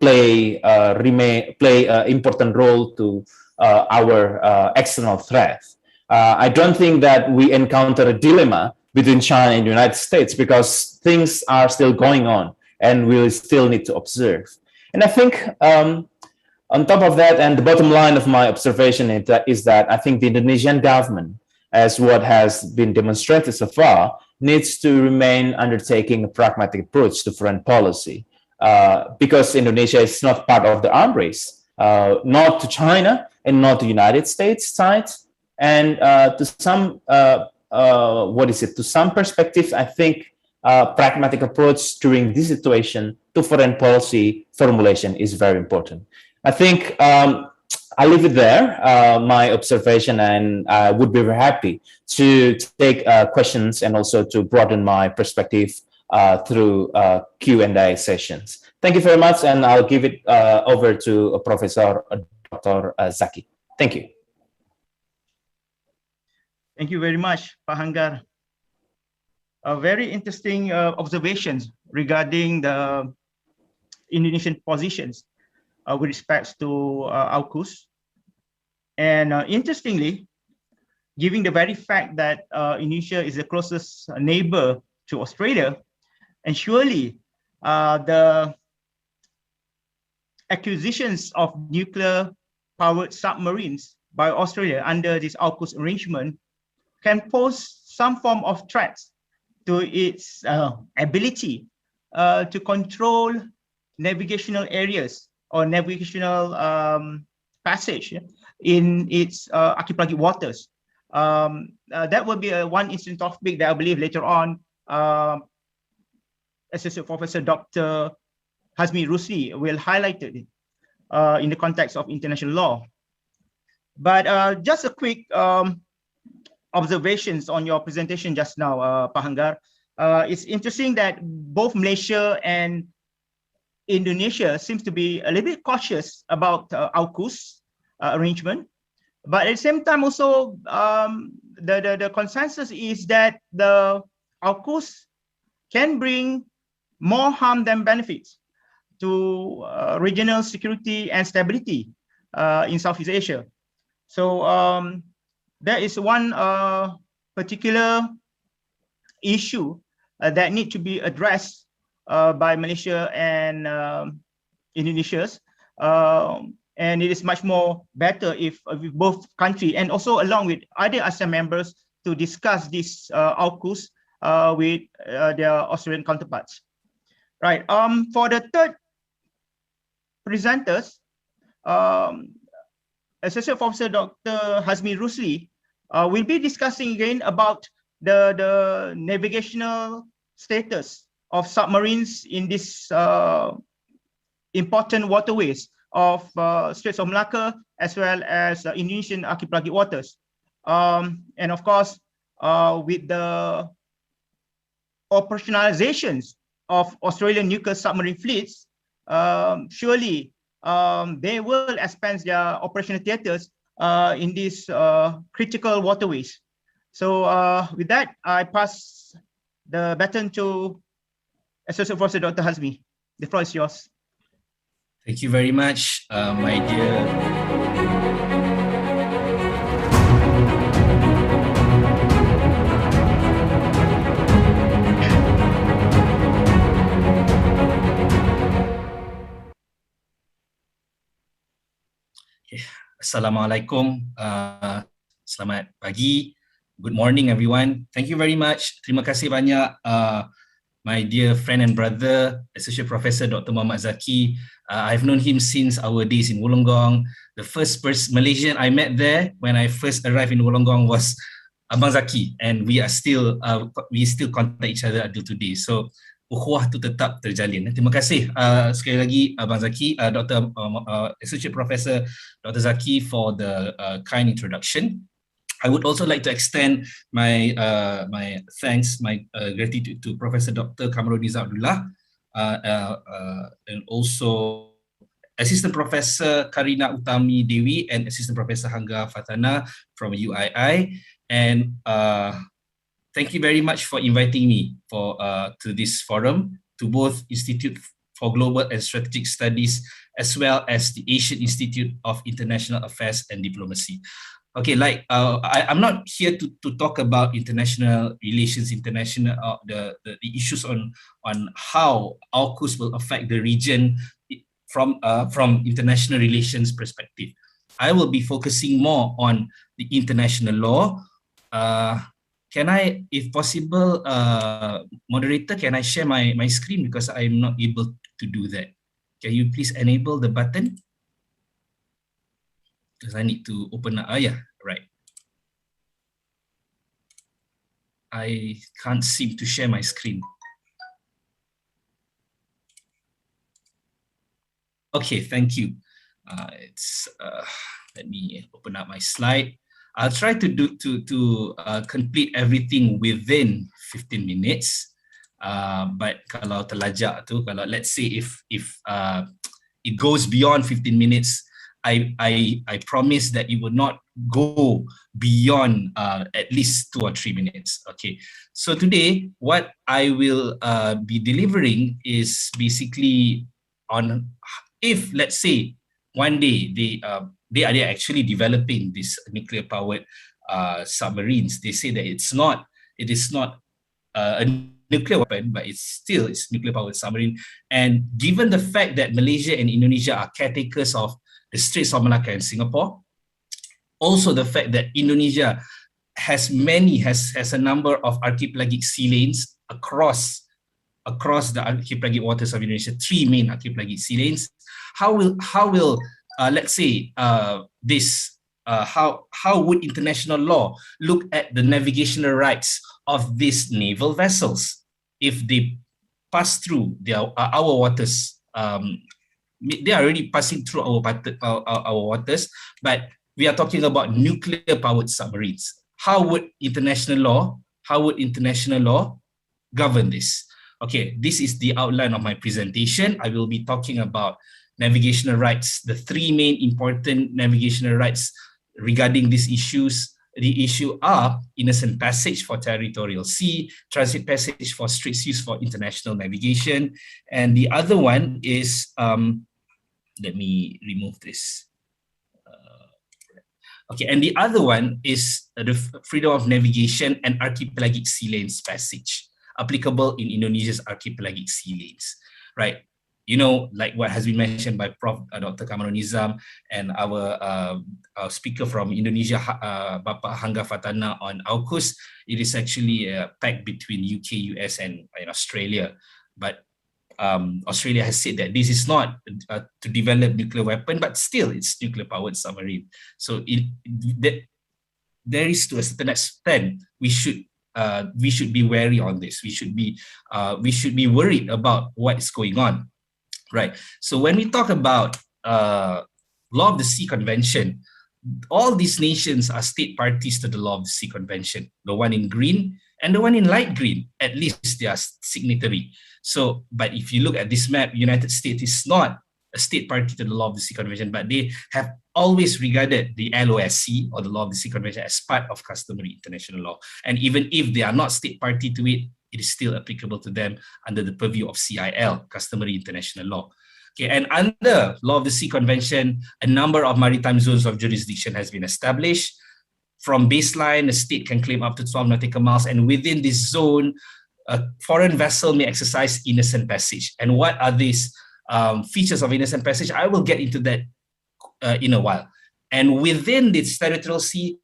play an important role to our external threat. I don't think that we encounter a dilemma between China and the United States because things are still going on and we'll still need to observe. And I think on top of that, and the bottom line of my observation is that I think the Indonesian government, as what has been demonstrated so far, needs to remain undertaking a pragmatic approach to foreign policy. because Indonesia is not part of the arms race, not to China and not to United States sides, and to some to some perspectives, I think pragmatic approach during this situation to foreign policy formulation is very important. I think I leave it there, my observation, and I would be very happy to take questions and also to broaden my perspective through Q&A sessions. Thank you very much, and I'll give it over to Professor Dr. Zaki. Thank you. Thank you very much, Pak Hanggar. Very interesting observations regarding the Indonesian positions with respect to AUKUS. And interestingly, given the very fact that Indonesia is the closest neighbor to Australia, and surely the acquisitions of nuclear-powered submarines by Australia under this AUKUS arrangement can pose some form of threats to its ability to control navigational areas or navigational passage in its archipelagic waters. That will be one interesting topic that I believe later on Associate Professor Dr. Hazmi Rusli will highlight it in the context of international law. But just a quick observations on your presentation just now, Pak Hanggar. It's interesting that both Malaysia and Indonesia seems to be a little bit cautious about AUKUS arrangement, but at the same time also the consensus is that the AUKUS can bring more harm than benefits to regional security and stability in Southeast Asia. So there is one particular issue that need to be addressed by Malaysia and Indonesia, and it is much more better if both countries and also along with other ASEAN members to discuss this AUKUS with their Australian counterparts. Right. For the third presenters, Associate Professor Dr. Hazmi Rusli will be discussing again about the navigational status of submarines in this important waterways of Straits of Malacca as well as Indonesian archipelagic waters. And of course, with the operationalizations of Australian nuclear submarine fleets, surely they will expand their operational theaters in these critical waterways. So with that, I pass the baton to Associate Professor Dr. Hazmi. The floor is yours. Thank you very much, my dear. Assalamualaikum, selamat pagi, good morning everyone. Thank you very much. Terima kasih banyak my dear friend and brother, Associate Professor Dr. Muhammad Zaki. I've known him since our days in Wollongong. The first Malaysian I met there when I first arrived in Wollongong was Abang Zaki, and we still contact each other until today. So ukhuwah tu tetap terjalin. Terima kasih sekali lagi Abang Zaki, Associate Professor Dr. Zaki for the kind introduction. I would also like to extend my thanks, my gratitude to Professor Dr. Kamarudnizam Abdullah and also Assistant Professor Karina Utami Dewi and Assistant Professor Hanggar Fartana from UII. And thank you very much for inviting me to this forum, to both Institute for Global and Strategic Studies as well as the Asian Institute of International Affairs and Diplomacy. Okay, I'm not here to talk about international relations, the issues on how AUKUS will affect the region from international relations perspective. I will be focusing more on the international law. Can I, if possible, moderator, can I share my screen because I'm not able to do that? Can you please enable the button? Because I need to open up. Yeah, right. I can't seem to share my screen. Okay, thank you. Let me open up my slide. I'll try to complete everything within 15 minutes. But kalau terlajak tu, kalau let's say if it goes beyond 15 minutes, I promise that it will not go beyond at least 2 or 3 minutes. Okay. So today, what I will be delivering is basically on if, let's say, one day they are actually developing this nuclear powered submarines. They say that it is not a nuclear weapon, but it's nuclear powered submarine. And given the fact that Malaysia and Indonesia are caretakers of the Straits of Malacca and Singapore, also the fact that Indonesia has a number of archipelagic sea lanes across the archipelagic waters of Indonesia, 3 main archipelagic sea lanes. How will let's say how would international law look at the navigational rights of these naval vessels if they pass through our waters? They are already passing through our waters, but we are talking about nuclear powered submarines. How would international law govern this? Okay, this is the outline of my presentation. I will be talking about navigational rights, the 3 main important navigational rights regarding these issues. The issue are innocent passage for territorial sea, transit passage for straits used for international navigation, and the other one is, let me remove this. Okay, and the other one is the freedom of navigation and archipelagic sea lanes passage, applicable in Indonesia's archipelagic sea lanes, right? You know, like what has been mentioned by Prof. Dr. Kamarul Nizam and our speaker from Indonesia, Bapak Hangga Fatana on AUKUS, it is actually a pact between UK, US, and Australia. But Australia has said that this is not to develop nuclear weapon, but still it's nuclear powered submarine. So there is, to a certain extent, we should be wary on this. We should be worried about what is going on. Right. So when we talk about Law of the Sea Convention, all these nations are state parties to the Law of the Sea Convention. The one in green and the one in light green, at least they are signatory. So, but if you look at this map, United States is not a state party to the Law of the Sea Convention, but they have always regarded the LOSC, or the Law of the Sea Convention, as part of customary international law. And even if they are not state party to it, it is still applicable to them under the purview of CIL, customary international law. Okay, and under Law of the Sea Convention, a number of maritime zones of jurisdiction has been established. From baseline, a state can claim up to 12 nautical miles, and within this zone, a foreign vessel may exercise innocent passage. And what are these features of innocent passage? I will get into that in a while. And within this territorial sea,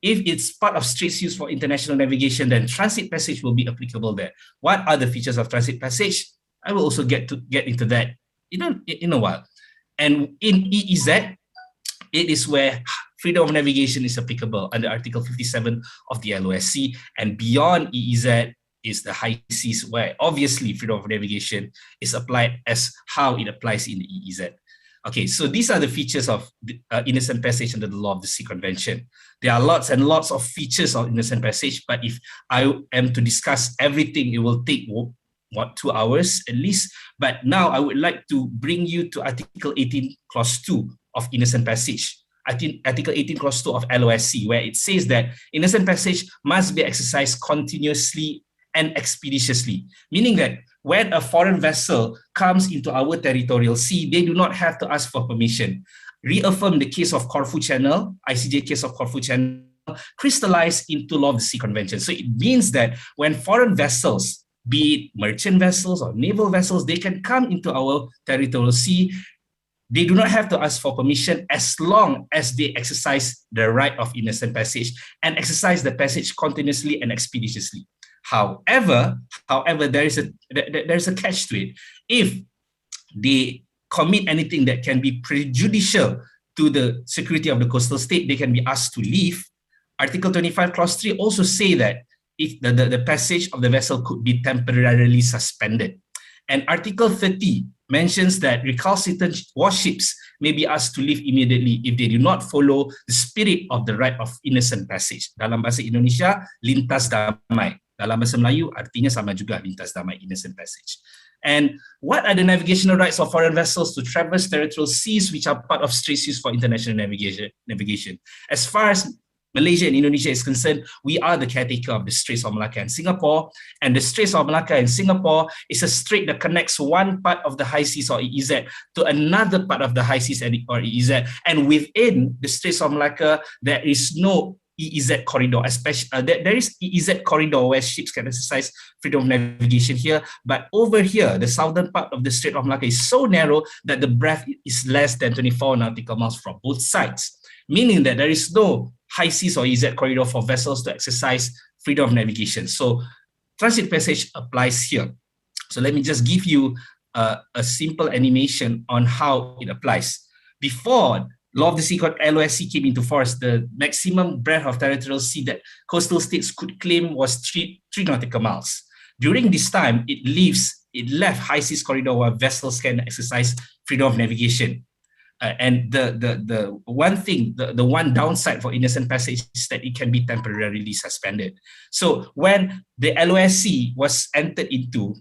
if it's part of straits used for international navigation, then transit passage will be applicable there. What are the features of transit passage? I will also get into that in a while. And in EEZ, it is where freedom of navigation is applicable under Article 57 of the LOSC, and beyond EEZ is the high seas, where obviously freedom of navigation is applied as how it applies in the EEZ. Okay, so these are the features of innocent passage under the Law of the Sea Convention. There are lots and lots of features of innocent passage, but if I am to discuss everything, it will take, what, 2 hours at least. But now I would like to bring you to Article 18, Clause 2 of innocent passage. Article 18, Clause 2 of LOSC, where it says that innocent passage must be exercised continuously and expeditiously, meaning that when a foreign vessel comes into our territorial sea, they do not have to ask for permission. Reaffirm the case of Corfu Channel, ICJ case of Corfu Channel, crystallized into Law of the Sea Convention. So it means that when foreign vessels, be it merchant vessels or naval vessels, they can come into our territorial sea. They do not have to ask for permission as long as they exercise the right of innocent passage and exercise the passage continuously and expeditiously. However, there is a catch to it. If they commit anything that can be prejudicial to the security of the coastal state, they can be asked to leave. Article 25 clause 3 also say that if the passage of the vessel could be temporarily suspended. And Article 30 mentions that recalcitrant warships may be asked to leave immediately if they do not follow the spirit of the right of innocent passage. Dalam bahasa Indonesia, lintas damai. Dalam bahasa Melayu, artinya sama juga, lintas damai, innocent passage. And what are the navigational rights of foreign vessels to traverse territorial seas which are part of straits used for international navigation? As far as Malaysia and Indonesia is concerned, we are the caretaker of the Straits of Malacca and Singapore, and the Straits of Malacca and Singapore is a strait that connects one part of the high seas or EEZ to another part of the high seas or EEZ, and within the Straits of Malacca, there is no EEZ corridor, especially there is EEZ corridor where ships can exercise freedom of navigation here, but over here, the southern part of the Strait of Malacca is so narrow that the breadth is less than 24 nautical miles from both sides, meaning that there is no high seas or EEZ corridor for vessels to exercise freedom of navigation. So transit passage applies here. So let me just give you a simple animation on how it applies. Before Law of the Sea, LOSC, came into force, the maximum breadth of territorial sea that coastal states could claim was 3 nautical miles. During this time, it left high seas corridor where vessels can exercise freedom of navigation. And the one thing, the one downside for innocent passage is that it can be temporarily suspended. So when the LOSC was entered into,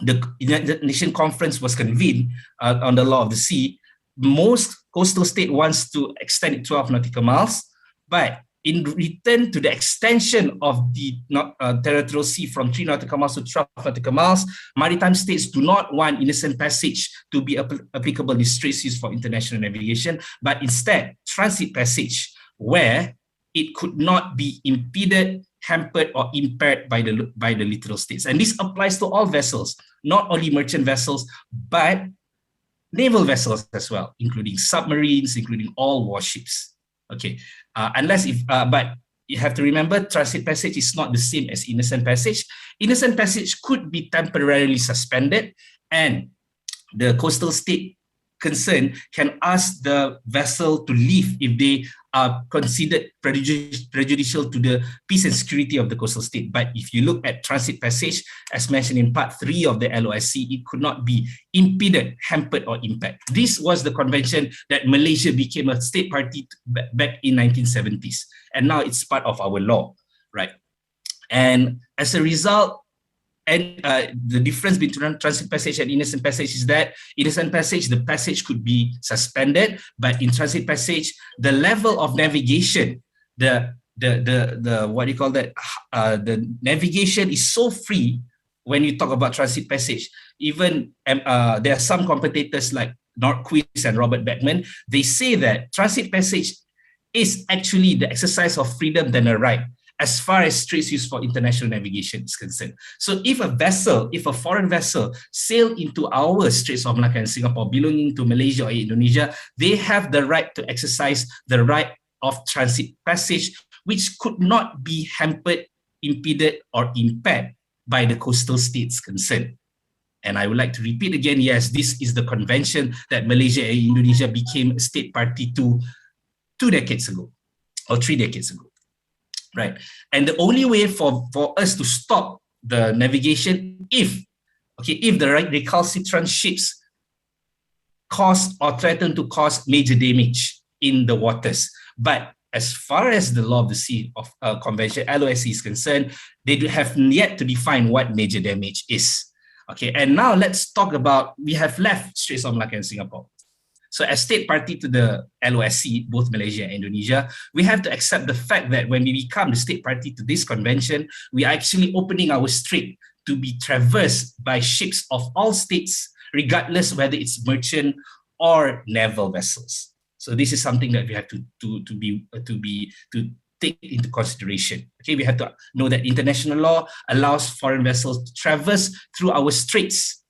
the United Nations Conference was convened on the Law of the Sea, most coastal state wants to extend it 12 nautical miles, but in return to the extension of the territorial sea from 3 nautical miles to 12 nautical miles, maritime states do not want innocent passage to be applicable in straits used for international navigation, but instead transit passage where it could not be impeded, hampered, or impaired by the littoral states. And this applies to all vessels, not only merchant vessels, but naval vessels as well, including submarines, including all warships. Okay, but you have to remember, transit passage is not the same as innocent passage. Innocent passage could be temporarily suspended, and the coastal state concerned can ask the vessel to leave if they are considered prejudicial to the peace and security of the coastal state. But if you look at transit passage, as mentioned in part 3 of the LOSC, it could not be impeded, hampered, or impaired. This was the convention that Malaysia became a state party back in 1970s, and now it's part of our law, right? And as a result, and the difference between transit passage and innocent passage is that innocent passage, the passage could be suspended, but in transit passage, the level of navigation, the what do you call that? The navigation is so free when you talk about transit passage. Even there are some commentators like Nordquist and Robert Beckman, they say that transit passage is actually the exercise of freedom than a right, as far as straits used for international navigation is concerned. So if a foreign vessel sail into our Straits of Malacca and Singapore belonging to Malaysia or Indonesia, they have the right to exercise the right of transit passage, which could not be hampered, impeded, or impaired by the coastal states concerned. And I would like to repeat again, yes, this is the convention that Malaysia and Indonesia became a state party to 2 decades ago, or 3 decades ago. Right, and the only way for us to stop the navigation if the recalcitrant ships cause or threaten to cause major damage in the waters. But as far as the Law of the Sea of Convention LOSC is concerned, they have yet to define what major damage is. Okay, and now let's talk about, we have left Straits of Malacca and Singapore. So as state party to the LOSC, both Malaysia and Indonesia, we have to accept the fact that when we become the state party to this convention, we are actually opening our strait to be traversed by ships of all states, regardless whether it's merchant or naval vessels. So this is something that we have to take into consideration. Okay, we have to know that international law allows foreign vessels to traverse through our straits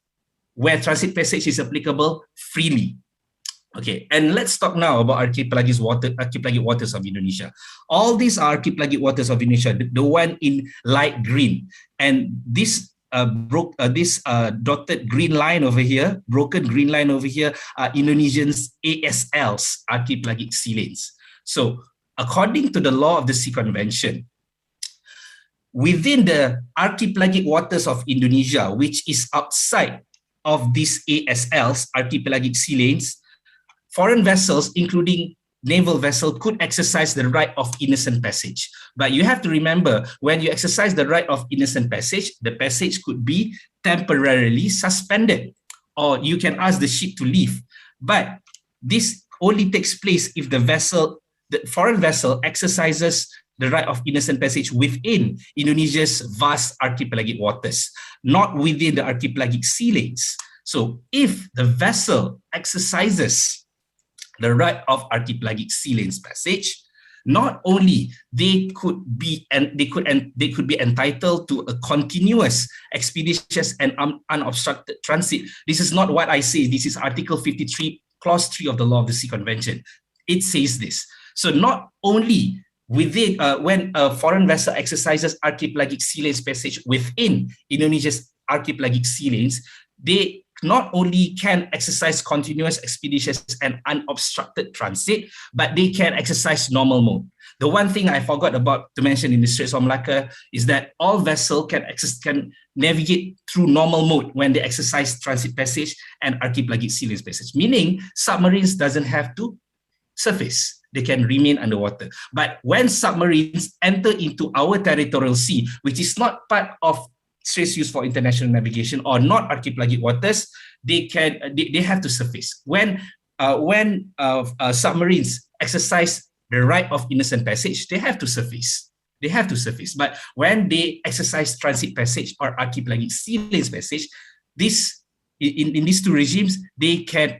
where transit passage is applicable freely. Okay, and let's talk now about archipelagic waters of Indonesia. All these are archipelagic waters of Indonesia, the one in light green. And this dotted green line over here, broken green line over here, are Indonesia's ASLs, archipelagic sea lanes. So according to the law of the Sea Convention, within the archipelagic waters of Indonesia, which is outside of these ASLs, archipelagic sea lanes, foreign vessels, including naval vessel, could exercise the right of innocent passage. But you have to remember, when you exercise the right of innocent passage, the passage could be temporarily suspended, or you can ask the ship to leave. But this only takes place if the foreign vessel exercises the right of innocent passage within Indonesia's vast archipelagic waters, not within the archipelagic sea lanes. So if the vessel exercises the right of archipelagic sea lanes passage, not only they could be entitled to a continuous, expeditious and unobstructed transit. This is not what I say. This is Article 53, Clause 3 of the Law of the Sea Convention. It says this. So not only within when a foreign vessel exercises archipelagic sea lanes passage within Indonesia's archipelagic sea lanes, they not only can exercise continuous, expeditious and unobstructed transit, but they can exercise normal mode. The one thing I forgot to mention in the Straits of Malacca is that all vessels can navigate through normal mode when they exercise transit passage and archipelagic sea lanes passage, meaning submarines doesn't have to surface. They can remain underwater. But when submarines enter into our territorial sea, which is not part of straits used for international navigation or not archipelagic waters, they have to surface. When submarines exercise the right of innocent passage, they have to surface. They have to surface. But when they exercise transit passage or archipelagic sea lanes passage, in these two regimes, they can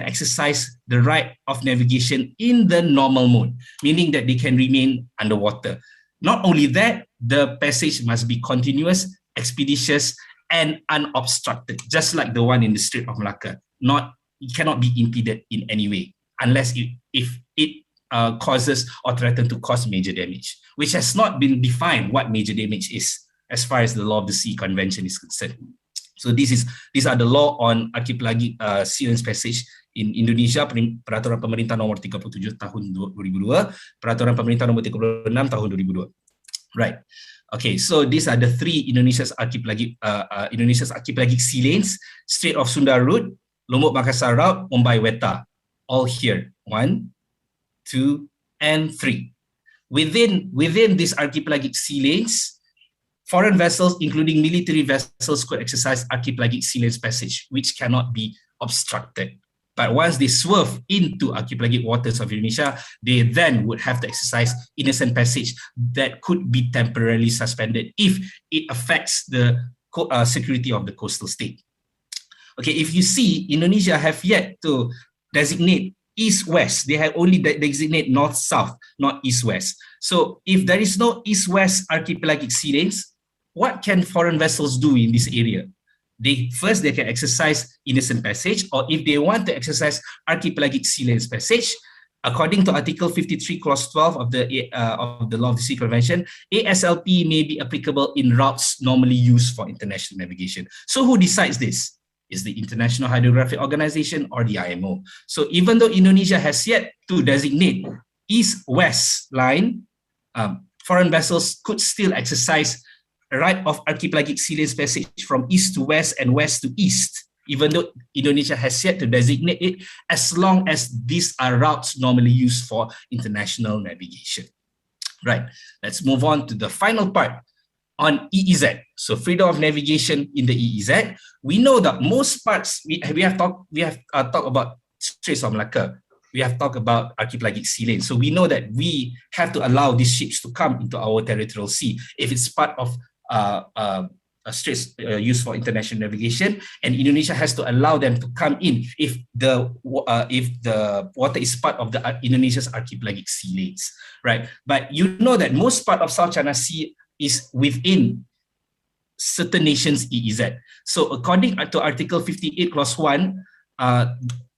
exercise the right of navigation in the normal mode, meaning that they can remain underwater. Not only that, the passage must be continuous, expeditious, and unobstructed, just like the one in the Strait of Malacca. It cannot be impeded in any way, unless if it causes or threatens to cause major damage, which has not been defined what major damage is, as far as the Law of the Sea Convention is concerned. So these are the law on archipelagic sea lanes passage in Indonesia, Peraturan Pemerintah Nomor 37 Tahun 2002, Peraturan Pemerintah Nomor 36 Tahun 2002. Right. Okay, so these are the three Indonesia's archipelagic sea lanes: Strait of Sunda Route, Lombok Makassar Route, Mumbai Weta, all here. 1, 2, and 3. Within these archipelagic sea lanes, foreign vessels, including military vessels, could exercise archipelagic sea lanes passage, which cannot be obstructed. But once they swerve into archipelagic waters of Indonesia, they then would have to exercise innocent passage that could be temporarily suspended if it affects the security of the coastal state. Okay, if you see, Indonesia have yet to designate east-west. They have only designate north-south, not east-west. So if there is no east-west archipelagic sea lanes, what can foreign vessels do in this area? They can exercise innocent passage, or if they want to exercise archipelagic sea lanes passage, according to Article 53, Clause 12 of the Law of the Sea Convention, ASLP may be applicable in routes normally used for international navigation. So who decides this? Is the International Hydrographic Organization or the IMO? So even though Indonesia has yet to designate east-west line, foreign vessels could still exercise a right of archipelagic sea lanes passage from east to west and west to east, even though Indonesia has yet to designate it, as long as these are routes normally used for international navigation. Right, let's move on to the final part on EEZ. So freedom of navigation in the EEZ. We know that most parts, we have talked about Straits of Malacca. We have talked about archipelagic sea lanes. So we know that we have to allow these ships to come into our territorial sea if it's part of straits used for international navigation, and Indonesia has to allow them to come in if the water is part of the Indonesia's archipelagic sea lanes, right? But you know that most part of South China Sea is within certain nations' EEZ. So according to Article 58, Clause 1,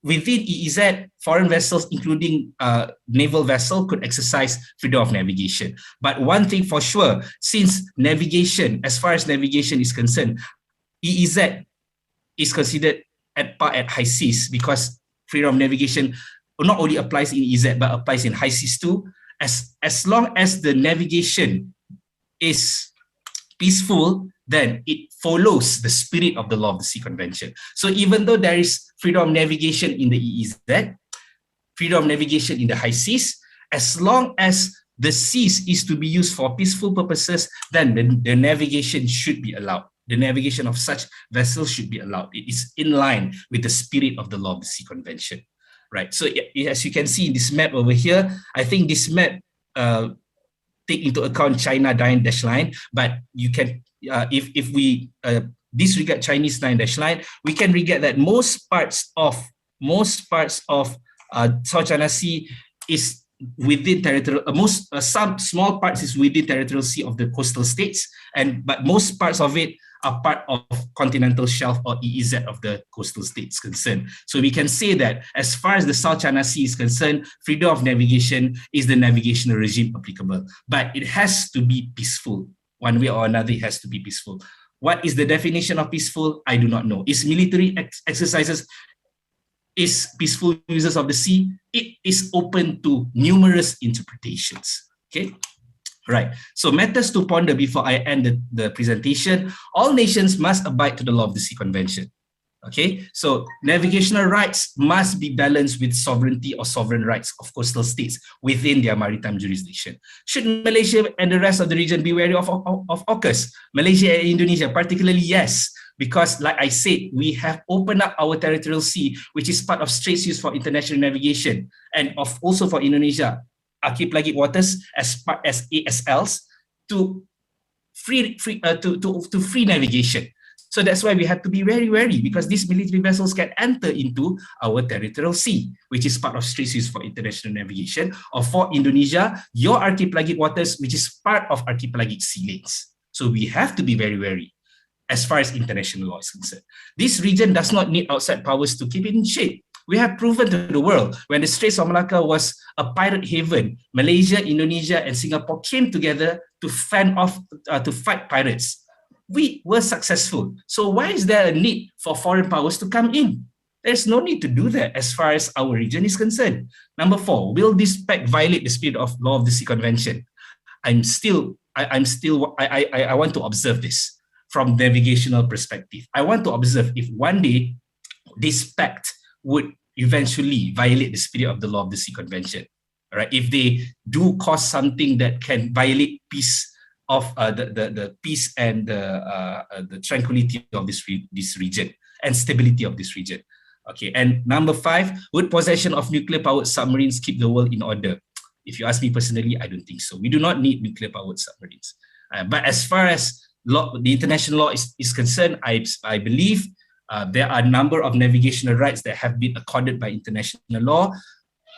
within EEZ, foreign vessels, including naval vessel, could exercise freedom of navigation. But one thing for sure, since navigation, as far as navigation is concerned, EEZ is considered at par at high seas, because freedom of navigation not only applies in EEZ, but applies in high seas too. As long as the navigation is peaceful, then it follows the spirit of the Law of the Sea Convention. So even though there is freedom of navigation in the EEZ, freedom of navigation in the high seas, as long as the seas is to be used for peaceful purposes, then the navigation should be allowed. The navigation of such vessels should be allowed. It is in line with the spirit of the Law of the Sea Convention, right? So as you can see in this map over here, I think this map take into account China dash line, but you can, if we disregard Chinese dash line, we can regard that most parts of South China Sea is within territorial, some small parts is within territorial sea of the coastal states, but most parts of it are part of continental shelf or EEZ of the coastal states concerned. So we can say that as far as the South China Sea is concerned, freedom of navigation is the navigational regime applicable, but it has to be peaceful. One way or another, it has to be peaceful. What is the definition of peaceful? I do not know. Is military exercises is peaceful users of the sea? It is open to numerous interpretations. Okay. Right. So matters to ponder before I end the presentation. All nations must abide to the Law of the Sea Convention. Okay. So navigational rights must be balanced with sovereignty or sovereign rights of coastal states within their maritime jurisdiction. Should Malaysia and the rest of the region be wary of AUKUS? Malaysia and Indonesia particularly, yes. Because like I said, we have opened up our territorial sea, which is part of straits used for international navigation, and also for Indonesia, archipelagic waters as part as ASLs to free navigation. So that's why we have to be very wary, because these military vessels can enter into our territorial sea, which is part of straits used for international navigation, or for Indonesia, your archipelagic waters, which is part of archipelagic sea lanes. So we have to be very wary as far as international law is concerned. This region does not need outside powers to keep it in shape. We have proven to the world when the Straits of Malacca was a pirate haven, Malaysia, Indonesia, and Singapore came together to fight pirates. We were successful. So why is there a need for foreign powers to come in? There's no need to do that as far as our region is concerned. Number 4, will this pact violate the spirit of Law of the Sea Convention? I want to observe this from navigational perspective. I want to observe if one day this pact would eventually violate the spirit of the Law of the Sea Convention. Right? If they do cause something that can violate peace of the peace and the tranquility of this region and stability of this region. Okay, and number 5, would possession of nuclear-powered submarines keep the world in order? If you ask me personally, I don't think so. We do not need nuclear-powered submarines. But as far as the international law is concerned, I believe there are a number of navigational rights that have been accorded by international law.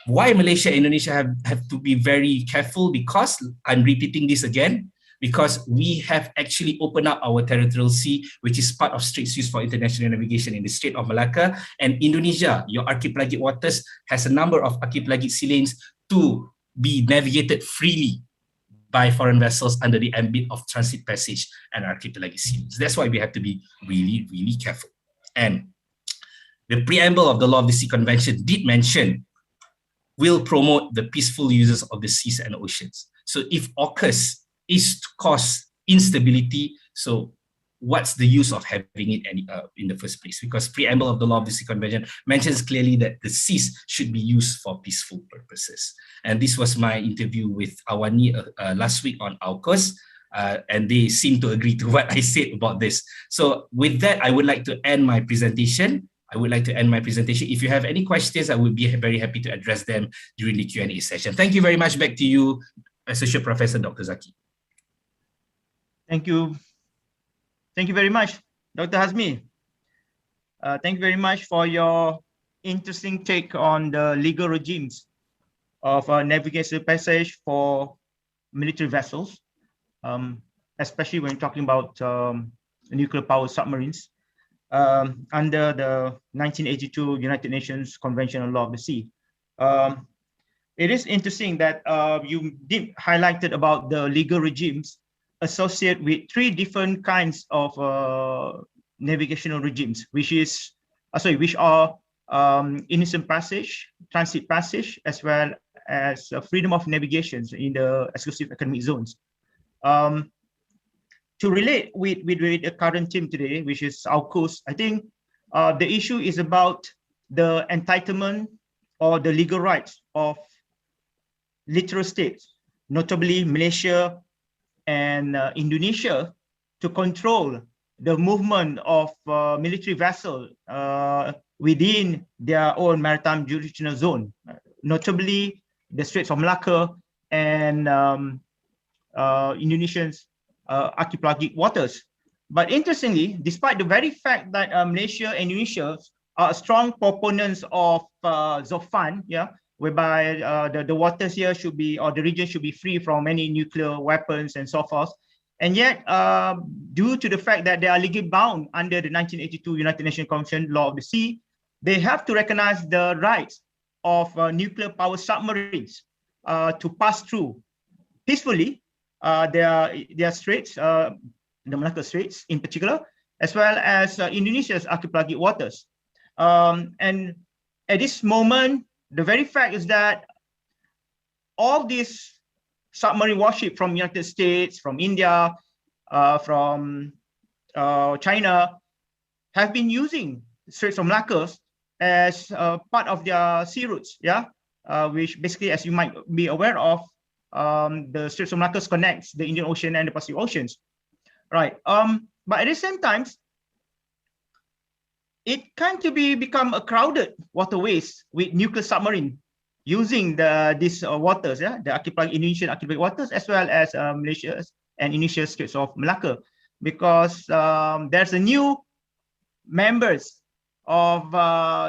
Why Malaysia and Indonesia have to be very careful? Because, I'm repeating this again, because we have actually opened up our territorial sea, which is part of straits used for international navigation in the Strait of Malacca. And Indonesia, your archipelagic waters, has a number of archipelagic sea lanes to be navigated freely by foreign vessels under the ambit of transit passage and archipelagic sea lanes. That's why we have to be really, really careful. And the preamble of the Law of the Sea Convention did mention will promote the peaceful uses of the seas and oceans. So if AUKUS is to cause instability, so what's the use of having it in the first place? Because preamble of the Law of the Sea Convention mentions clearly that the seas should be used for peaceful purposes. And this was my interview with Awani last week on AUKUS, and they seem to agree to what I said about this. So with that, I would like to end my presentation. If you have any questions, I would be very happy to address them during the Q&A session. Thank you very much. Back to you, Associate Professor Dr. Zaki. Thank you. Thank you very much, Dr. Hazmi. Thank you very much for your interesting take on the legal regimes of navigation passage for military vessels, especially when talking about nuclear-powered submarines. under the 1982 United Nations Convention on Law of the Sea. It is interesting that you did highlighted about the legal regimes associated with three different kinds of navigational regimes, which are innocent passage, transit passage, as well as freedom of navigation in the exclusive economic zones. To relate with the current theme today, which is AUKUS, I think the issue is about the entitlement or the legal rights of littoral states, notably Malaysia and Indonesia, to control the movement of military vessels within their own maritime jurisdictional zone, notably the Straits of Malacca and Indonesian's archipelagic waters. But interestingly, despite the very fact that Malaysia and Indonesia are strong proponents of ZOFAN, whereby the waters here should be, or the region should be free from any nuclear weapons and so forth. And yet, due to the fact that they are legally bound under the 1982 United Nations Convention Law of the Sea, they have to recognize the rights of nuclear power submarines to pass through peacefully their straits, the Malacca Straits in particular, as well as Indonesia's archipelagic waters. And at this moment, the very fact is that all these submarine warships from United States, from India, from China, have been using Straits of Malacca as part of their sea routes, which basically, as you might be aware of, the Straits of Malacca connects the Indian Ocean and the Pacific Oceans, right? But at the same time, it can become a crowded waterways with nuclear submarine using these waters, the Indonesian archipelagic waters, as well as Malaysia and Indonesia's Straits of Malacca, because there's a new members of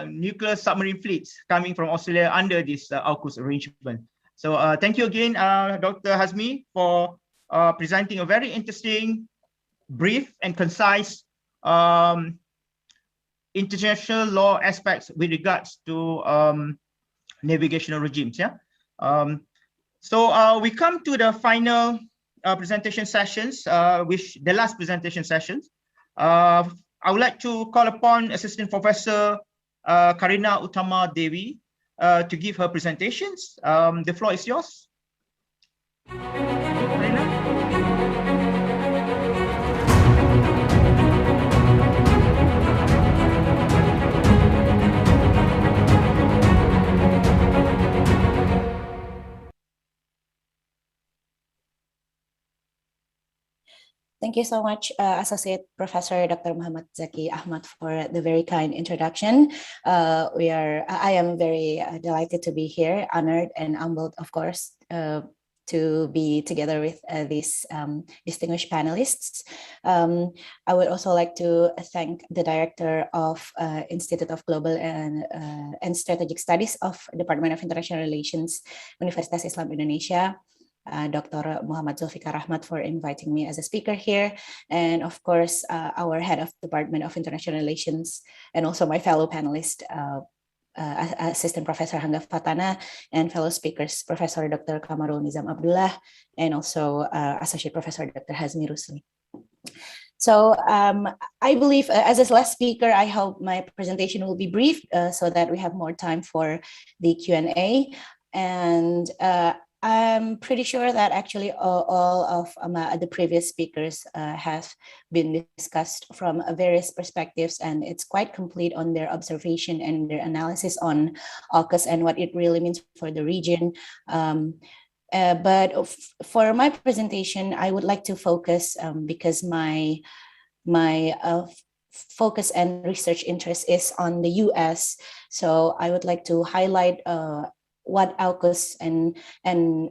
nuclear submarine fleets coming from Australia under this AUKUS arrangement. So thank you again, Dr. Hazmi, for presenting a very interesting, brief and concise international law aspects with regards to navigational regimes. So we come to the final presentation sessions, the last presentation sessions. I would like to call upon Assistant Professor Karina Utama Devi to give her presentations. The floor is yours. Karina? Thank you so much, Associate Professor Dr. Muhammad Zaki Ahmad, for the very kind introduction. I am very delighted to be here, honored and humbled, of course, to be together with these distinguished panelists. I would also like to thank the Director of Institute of Global and Strategic Studies of Department of International Relations, Universitas Islam Indonesia, Dr. Muhammad Zulfikar Ahmad, for inviting me as a speaker here, and of course our head of Department of International Relations, and also my fellow panelist, Assistant Professor Hangga Fatana, and fellow speakers, Professor Dr. Kamarul Nizam Abdullah, and also Associate Professor Dr. Hazmi Rusli. So I believe, as a last speaker, I hope my presentation will be brief so that we have more time for the Q&A. And I'm pretty sure that actually all of the previous speakers have been discussed from various perspectives, and it's quite complete on their observation and their analysis on AUKUS and what it really means for the region. But for my presentation, I would like to focus, because my focus and research interest is on the US. So I would like to highlight what AUKUS and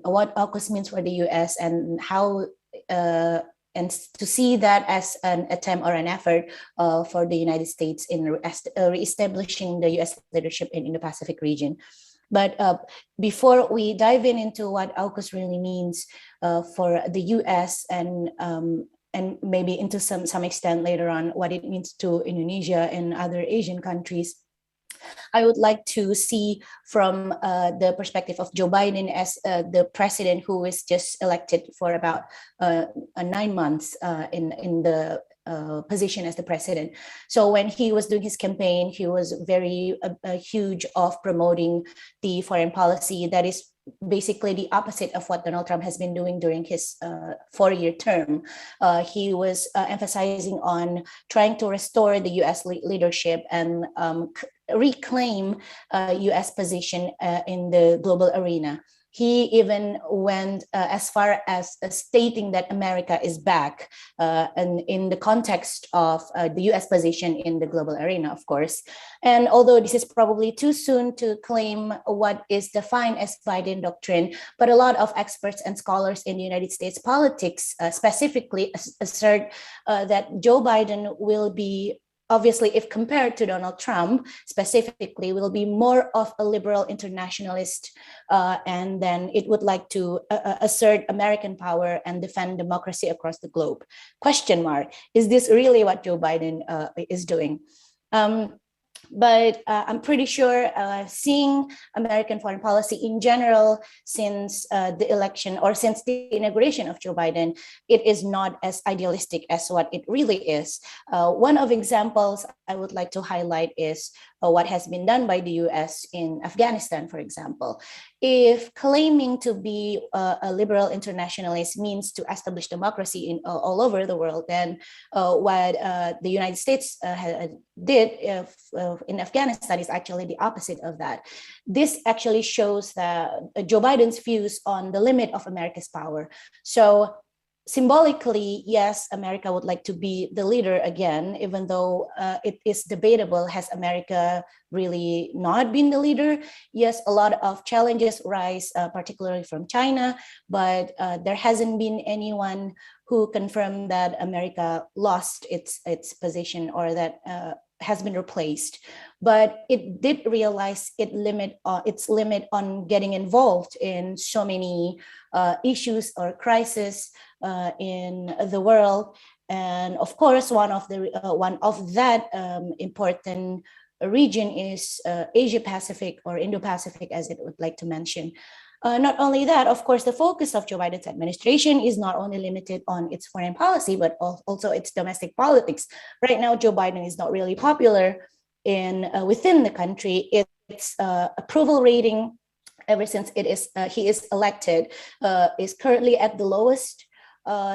what AUKUS means for the US, and how and to see that as an attempt or an effort for the United States in reestablishing the US leadership in the Pacific region. But before we dive into what AUKUS really means for the US and and maybe into some extent later on what it means to Indonesia and other Asian countries. I would like to see from the perspective of Joe Biden as the president who is just elected for about 9 months in the position as the president. So when he was doing his campaign, he was very huge of promoting the foreign policy that is basically the opposite of what Donald Trump has been doing during his 4-year term. He was emphasizing on trying to restore the US leadership and reclaim US position in the global arena. He even went as far as stating that America is back, and in the context of the US position in the global arena, of course. And although this is probably too soon to claim what is defined as Biden doctrine, but a lot of experts and scholars in the United States politics specifically assert that Joe Biden will be, obviously, if compared to Donald Trump specifically, will be more of a liberal internationalist, and then it would like to assert American power and defend democracy across the globe. Question mark, is this really what Joe Biden is doing? But I'm pretty sure seeing American foreign policy in general since the election or since the inauguration of Joe Biden, it is not as idealistic as what it really is. One of examples I would like to highlight is what has been done by the US in Afghanistan, for example. If claiming to be a liberal internationalist means to establish democracy in all over the world, then what the United States did in Afghanistan is actually the opposite of that. This actually shows that Joe Biden's views on the limit of America's power. So symbolically, yes, America would like to be the leader again, even though it is debatable, has America really not been the leader? Yes, a lot of challenges rise, particularly from China, but there hasn't been anyone who confirmed that America lost its position or that has been replaced. But it did realize its limit on getting involved in so many issues or crises in the world. And of course, one of that important region is Asia Pacific or Indo-Pacific, as it would like to mention. Not only that, of course, the focus of Joe Biden's administration is not only limited on its foreign policy, but also its domestic politics. Right now, Joe Biden is not really popular within the country. Its approval rating, ever since he is elected, is currently at the lowest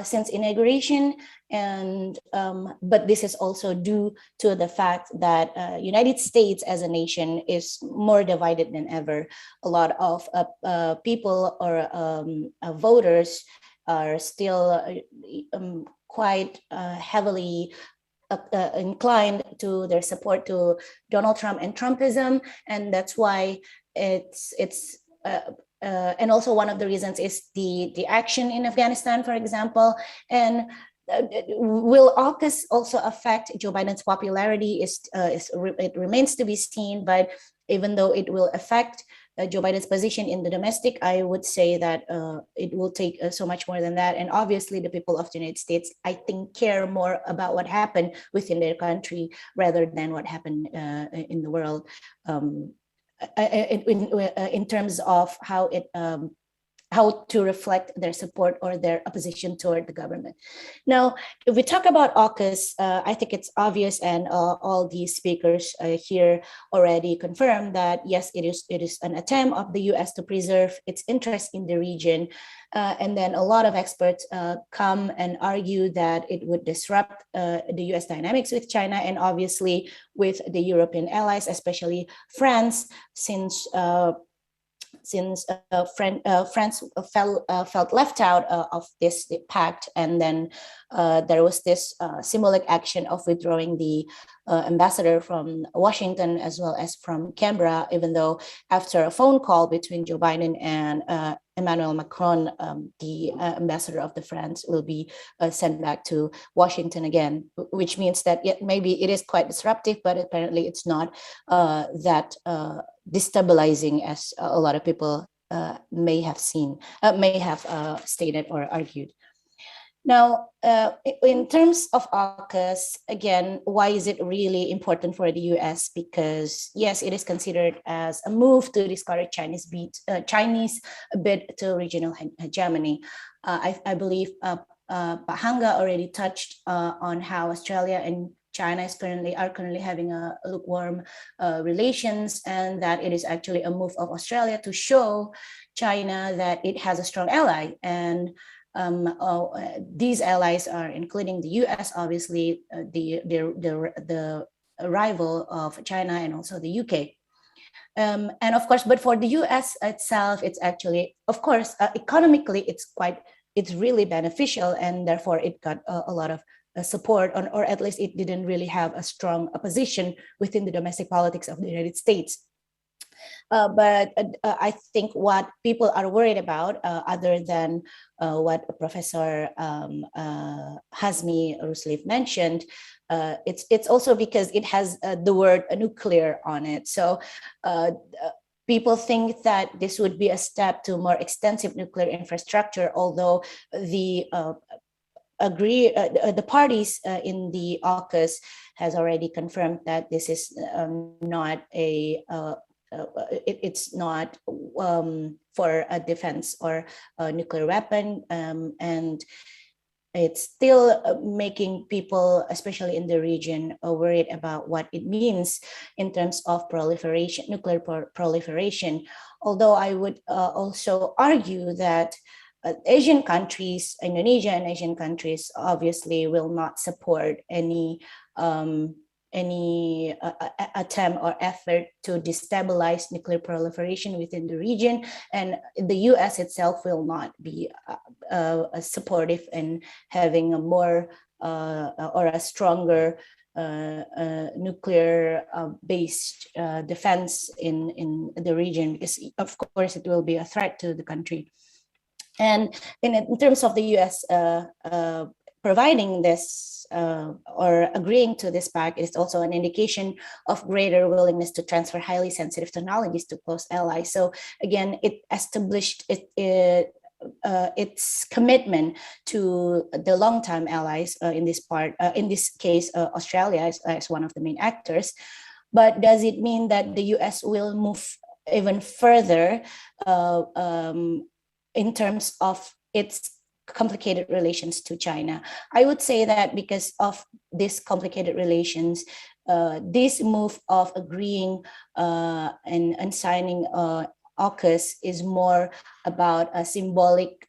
since inauguration, and but this is also due to the fact that United States as a nation is more divided than ever. A lot of people or voters are still quite heavily inclined to their support to Donald Trump and Trumpism, and that's why it's and also one of the reasons is the action in Afghanistan, for example. And will AUKUS also affect Joe Biden's popularity? It remains to be seen, but even though it will affect Joe Biden's position in the domestic, I would say that it will take so much more than that. And obviously the people of the United States, I think, care more about what happened within their country rather than what happened in the world. In terms of how to reflect their support or their opposition toward the government. Now, if we talk about AUKUS, I think it's obvious, and all these speakers here already confirmed that yes, it is an attempt of the US to preserve its interest in the region. And then a lot of experts come and argue that it would disrupt the US dynamics with China and obviously with the European allies, especially France, since France felt left out of this pact, and then there was this symbolic action of withdrawing the ambassador from Washington as well as from Canberra, even though after a phone call between Joe Biden and Emmanuel Macron, the ambassador of the France will be sent back to Washington again, which means that maybe it is quite disruptive, but apparently it's not that destabilizing as a lot of people may have stated or argued. Now, in terms of AUKUS, again, why is it really important for the US? Because yes, it is considered as a move to discourage Chinese bid to regional hegemony. I believe Pak Hanga already touched on how Australia and China are currently having a lukewarm relations, and that it is actually a move of Australia to show China that it has a strong ally. And these allies are including the U.S., obviously, the rival of China, and also the UK. And of course, but for the U.S. itself, it's actually, of course, economically, it's really beneficial, and therefore it got a lot of support, or at least it didn't really have a strong opposition within the domestic politics of the United States. But I think what people are worried about, other than what Professor Hazmi Rusleif mentioned, it's also because it has the word nuclear on it. So people think that this would be a step to more extensive nuclear infrastructure, although the parties in the AUKUS has already confirmed that this is not a it's not for a defense or a nuclear weapon, and it's still making people, especially in the region, worried about what it means in terms of proliferation, nuclear proliferation. Although I would also argue that Asian countries, Indonesia and Asian countries, obviously will not support any attempt or effort to destabilize nuclear proliferation within the region, and the U.S. itself will not be supportive in having a more or a stronger nuclear based defense in the region, because of course it will be a threat to the country. And in terms of the U.S. providing this or agreeing to this pact is also an indication of greater willingness to transfer highly sensitive technologies to close allies. So again, it established its commitment to the long-term allies in this case, Australia as one of the main actors. But does it mean that the U.S. will move even further in terms of its complicated relations to China? I would say that because of these complicated relations, this move of agreeing and signing AUKUS is more about a symbolic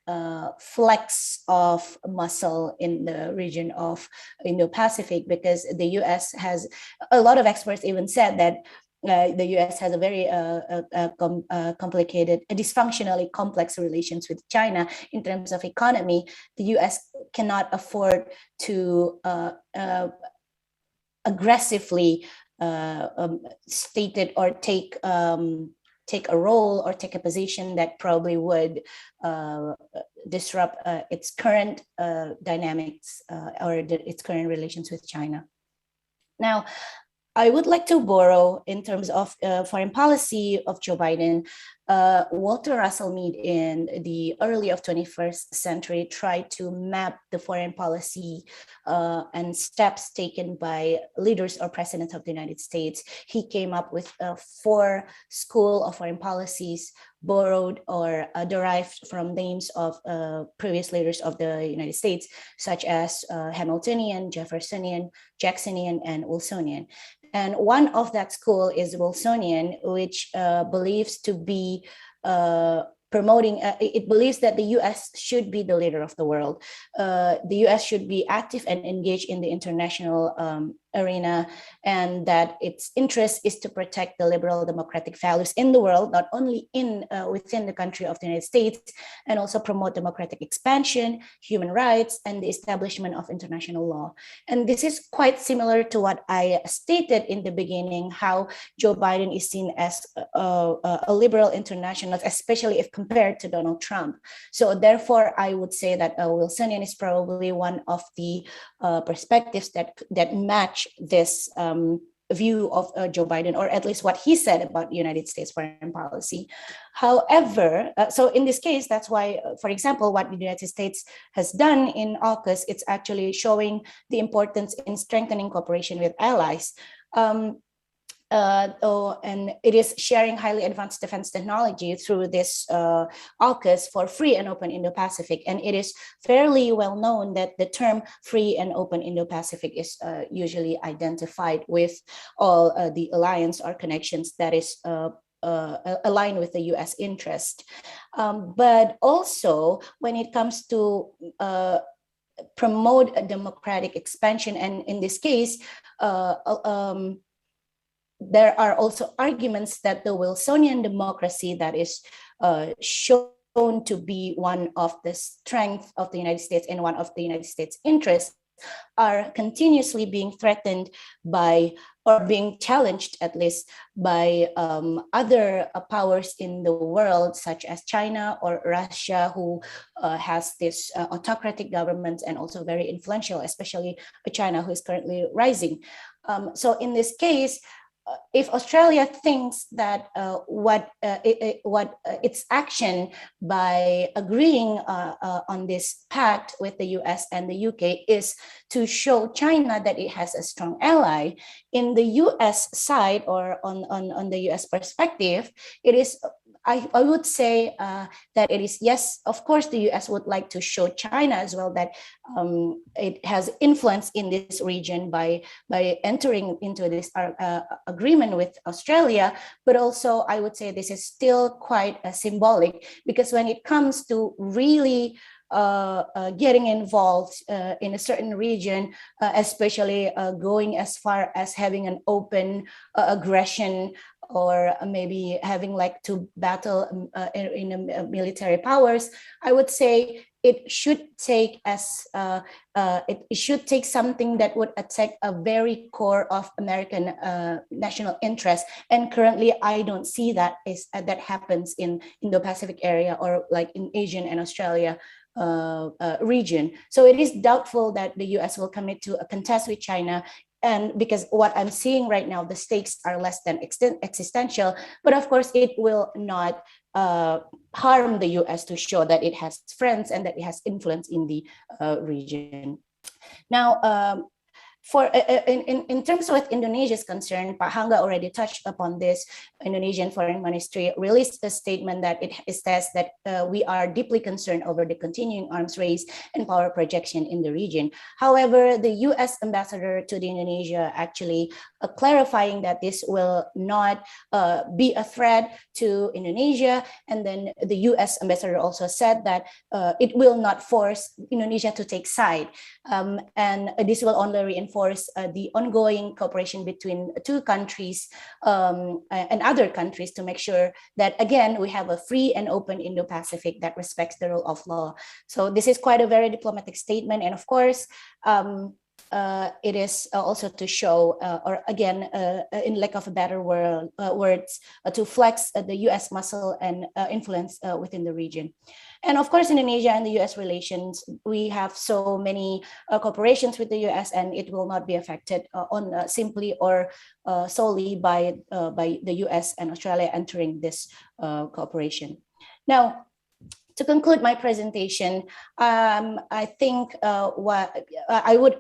flex of muscle in the region of Indo-Pacific, because the US has, a lot of experts even said that the US has a very complicated, dysfunctionally complex relations with China in terms of economy. The US cannot afford to aggressively stated or take a role or take a position that probably would disrupt its current dynamics or its current relations with China. Now, I would like to borrow, in terms of foreign policy of Joe Biden, Walter Russell Mead in the early of 21st century tried to map the foreign policy and steps taken by leaders or presidents of the United States. He came up with 4 schools of foreign policies borrowed or derived from names of previous leaders of the United States, such as Hamiltonian, Jeffersonian, Jacksonian, and Wilsonian. And one of that school is Wilsonian, which believes to be promoting, it believes that the US should be the leader of the world. The US should be active and engaged in the international arena, and that its interest is to protect the liberal democratic values in the world, not only within the country of the United States, and also promote democratic expansion, human rights, and the establishment of international law. And this is quite similar to what I stated in the beginning, how Joe Biden is seen as a liberal internationalist, especially if compared to Donald Trump. So therefore, I would say that Wilsonian is probably one of the perspectives that match this view of Joe Biden, or at least what he said about the United States foreign policy. However, so in this case, that's why, for example, what the United States has done in AUKUS, it's actually showing the importance in strengthening cooperation with allies. And it is sharing highly advanced defense technology through this AUKUS for free and open Indo-Pacific. And it is fairly well known that the term free and open Indo-Pacific is usually identified with all the alliance or connections that is aligned with the US interest. But also when it comes to promote a democratic expansion, and in this case, there are also arguments that the Wilsonian democracy that is shown to be one of the strengths of the United States and one of the United States' interests are continuously being threatened by, or being challenged at least, by other powers in the world, such as China or Russia, who has this autocratic government and also very influential, especially China, who is currently rising. So in this case, if Australia thinks that its action by agreeing on this pact with the US and the UK is to show China that it has a strong ally, in the US side, or on the US perspective, it is, I would say that it is, yes, of course, the US would like to show China as well that it has influence in this region by entering into this agreement with Australia. But also, I would say this is still quite symbolic, because when it comes to really getting involved in a certain region, especially going as far as having an open aggression, or maybe having like to battle in military powers, I would say it should take it should take something that would attack a very core of American national interest. And currently, I don't see that that happens in Indo-Pacific area, or like in Asian and Australia region. So it is doubtful that the US will commit to a contest with China. And because what I'm seeing right now, the stakes are less than existential, but of course it will not harm the US to show that it has friends and that it has influence in the region. Now, in terms of Indonesia's concern, Pak Hangga already touched upon this. Indonesian Foreign Ministry released a statement that it says that we are deeply concerned over the continuing arms race and power projection in the region. However, the US ambassador to the Indonesia actually clarifying that this will not be a threat to Indonesia. And then the US ambassador also said that it will not force Indonesia to take side. And this will only reinforce the ongoing cooperation between two countries and other countries to make sure that, again, we have a free and open Indo-Pacific that respects the rule of law. So this is quite a very diplomatic statement. And of course, it is also to show, or again, in lack of a better words, to flex the US muscle and influence within the region. And of course, Indonesia and the US relations, we have so many cooperations with the US, and it will not be affected on simply or solely by the US and Australia entering this cooperation. Now, to conclude my presentation, I think what I would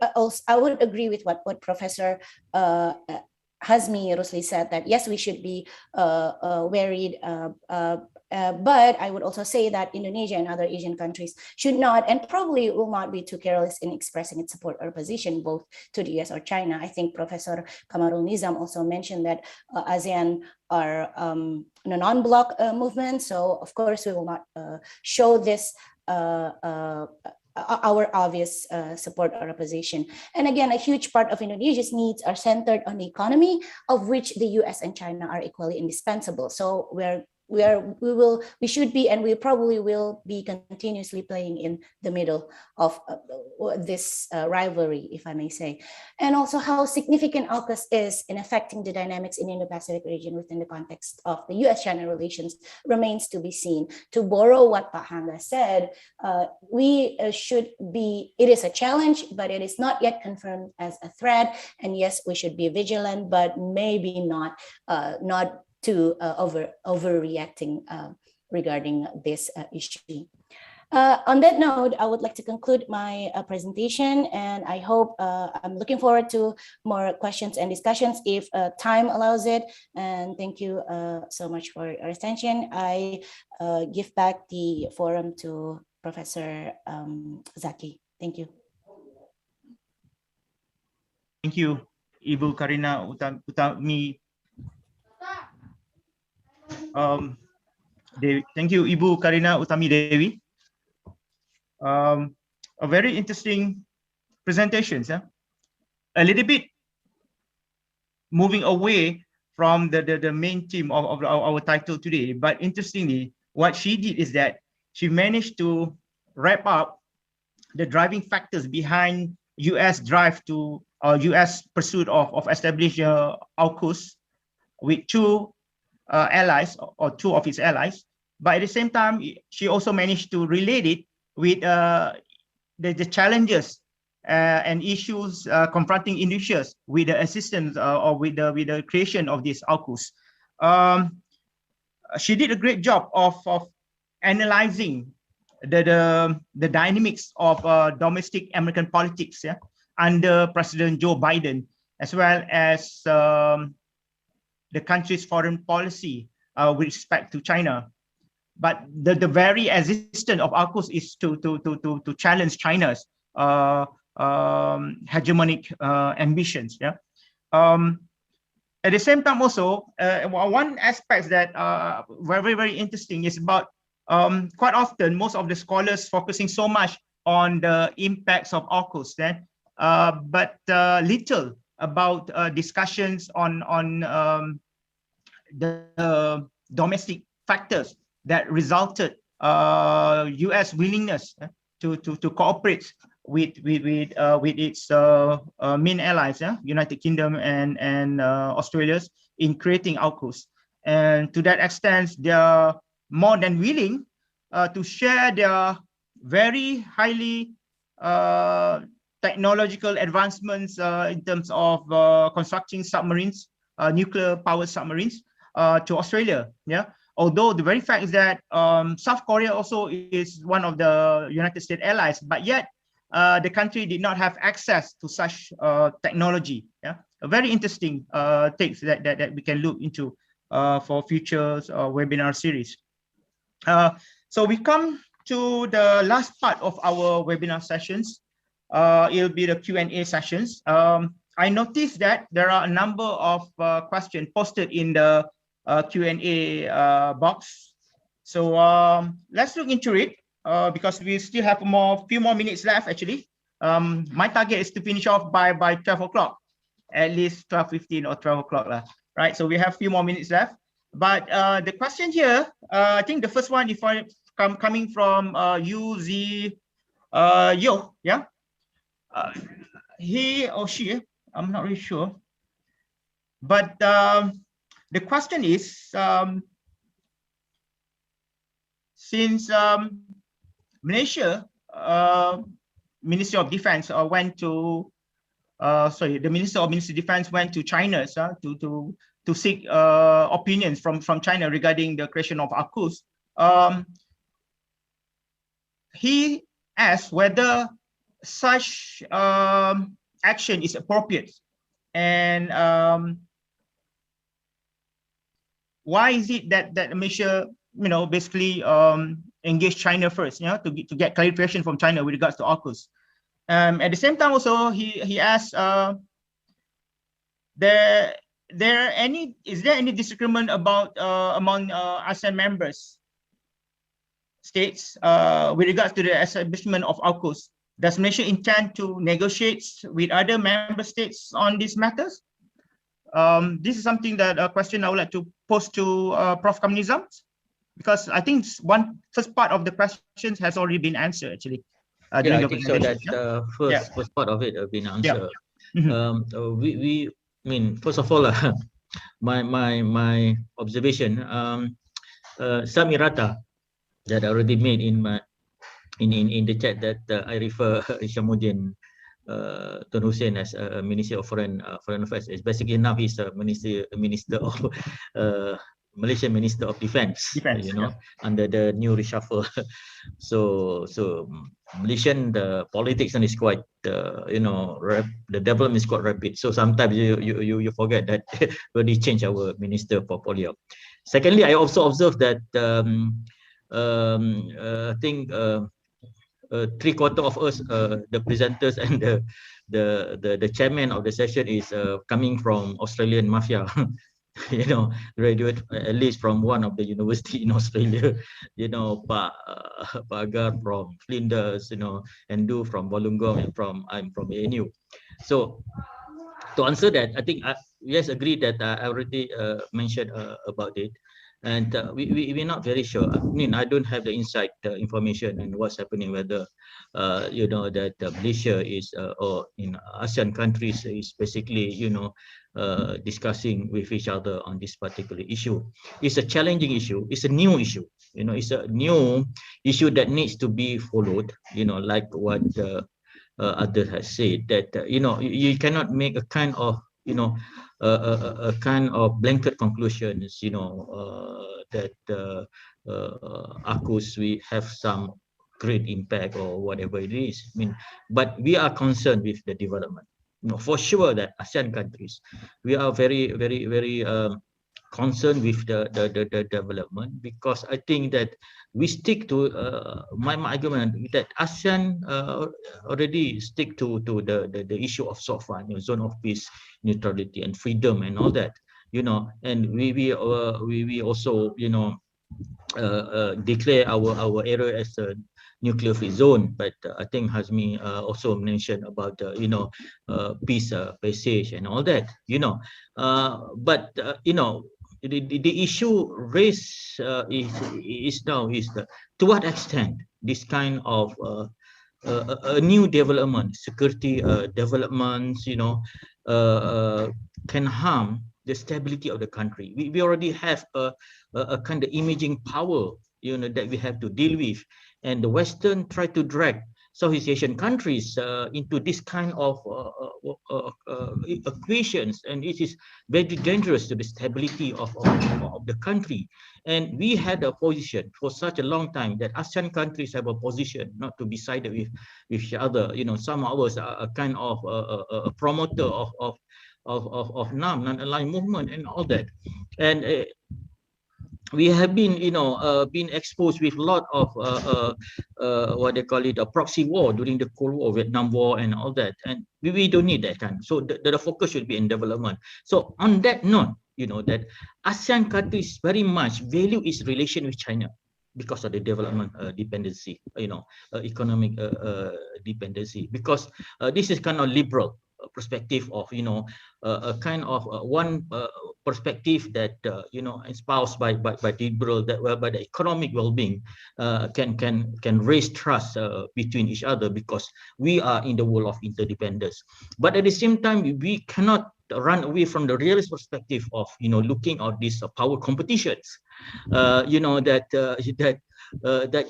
agree with what Professor Hazmi Rusli said, that yes, we should be worried. But I would also say that Indonesia and other Asian countries should not, and probably will not, be too careless in expressing its support or position both to the US or China. I think Professor Kamarul Nizam also mentioned that ASEAN are a non-bloc movement. So of course we will not show this our obvious support or opposition. And again, a huge part of Indonesia's needs are centered on the economy, of which the US and China are equally indispensable. So we're we should be, and we probably will be continuously playing in the middle of this rivalry, if I may say. And also how significant AUKUS is in affecting the dynamics in the Indo-Pacific region within the context of the US-China relations remains to be seen. To borrow what Pak Hanga said, it is a challenge, but it is not yet confirmed as a threat. And yes, we should be vigilant, but maybe not too overreacting regarding this issue. On that note, I would like to conclude my presentation, and I hope I'm looking forward to more questions and discussions if time allows it. And thank you so much for your attention. I give back the forum to Professor Zaki. Thank you. Thank you, Ibu Karina Utami. Thank you, Ibu Karina Utami Dewi. A very interesting presentation. A little bit moving away from the main theme of our title today, but interestingly, what she did is that she managed to wrap up the driving factors behind US drive to US pursuit of establishing AUKUS with two allies, or two of its allies, but at the same time, she also managed to relate it with the challenges and issues confronting Indonesia with the assistance or with the creation of this AUKUS. She did a great job of analyzing the dynamics of domestic American politics under President Joe Biden, as well as the country's foreign policy with respect to China. But the very existence of AUKUS is to challenge China's hegemonic ambitions. At the same time, also one aspect that very interesting is about quite often most of the scholars focusing so much on the impacts of AUKUS, but little about discussions on the domestic factors that resulted U.S. willingness to cooperate with its main allies, United Kingdom and Australia, in creating AUKUS. And to that extent, they are more than willing to share their very highly technological advancements in terms of constructing submarines, nuclear-powered submarines, to Australia. Although the very fact is that South Korea also is one of the United States allies, but yet the country did not have access to such technology. A very interesting takes that we can look into for future webinar series. So we come to the last part of our webinar sessions. It'll be the Q&A sessions. I noticed that there are a number of questions posted in the Q&A box. So let's look into it because we still have few more minutes left actually. My target is to finish off by 12 o'clock, at least 12:15 or 12 o'clock, right? So we have a few more minutes left. But the question here, I think the first one, if I coming from UZ Yo, he or she, I'm not really sure. But the question is, since Malaysia, Ministry of Defense went to, the Minister of Defense went to China to seek opinions from China regarding the creation of AUKUS. He asked whether such action is appropriate, and why is it that Malaysia, basically engaged China first, to get clarification from China with regards to AUKUS. At the same time, also he asked, is there any disagreement about among ASEAN members states with regards to the establishment of AUKUS? Does Malaysia intend to negotiate with other member states on these matters? This is something that a question I would like to pose to Prof. Kamnizam. Because I think one first part of the questions has already been answered actually during I your think so. presentation. That first part of it have been answered. Mhm. I mean, first of all, my observation, some errata that I already made in my in the chat that I refer Ishamuddin Tun Hussein as a Minister of Foreign Affairs. Is basically now he's a minister of Malaysian Minister of Defense, you know, under the new reshuffle. so Malaysian, the politics is quite you know, the development is quite rapid. So sometimes you forget that really change our minister for polio. Secondly, I also observed that I think 3/4 of us, the presenters and the chairman of the session is coming from Australian mafia. You know, graduate at least from one of the university in Australia. You know, Pak Agar from Flinders, you know, and Du from Wollongong, and I'm from ANU. So to answer that, I think yes, agree that I already mentioned about it. And we're not very sure. I mean, I don't have the inside information and what's happening, whether you know, that Malaysia is or in ASEAN countries is basically, you know, discussing with each other on this particular issue. It's a challenging issue. It's a new issue. You know, it's a new issue that needs to be followed. You know, like what others have said, that you know, you cannot make a kind of, you know, a kind of blanket conclusions, you know, that AUKUS we have some great impact or whatever it is. I mean, but we are concerned with the development. You know, for sure that ASEAN countries, we are very concerned with the development, because I think that we stick to my argument that ASEAN already stick to the issue of SOFA, you know, zone of peace, neutrality, and freedom, and all that. You know, and we also, you know, declare our area as a nuclear free zone. But I think Hazmi also mentioned about you know, peace passage and all that. You know, but you know, the issue raised is now is to what extent this kind of a new development, security developments, you know, can harm the stability of the country. We already have a kind of imaging power, you know, that we have to deal with, and the Western try to drag Southeast Asian countries into this kind of equations, and it is very dangerous to the stability of the country. And we had a position for such a long time that ASEAN countries have a position not to be sided with each other. You know, some of us are a kind of a promoter of non-aligned movement and all that, and we have been, you know, been exposed with a lot of what they call it, a proxy war during the Cold War, Vietnam War, and all that. And we don't need that kind. So the focus should be in development. So on that note, you know, that ASEAN countries very much value its relation with China because of the development dependency, you know, economic dependency. Because this is kind of liberal perspective of, you know, a kind of one perspective that you know, espoused by liberal, that whereby the economic well-being can raise trust between each other, because we are in the world of interdependence. But at the same time, we cannot run away from the realist perspective of, you know, looking at these power competitions. You know, that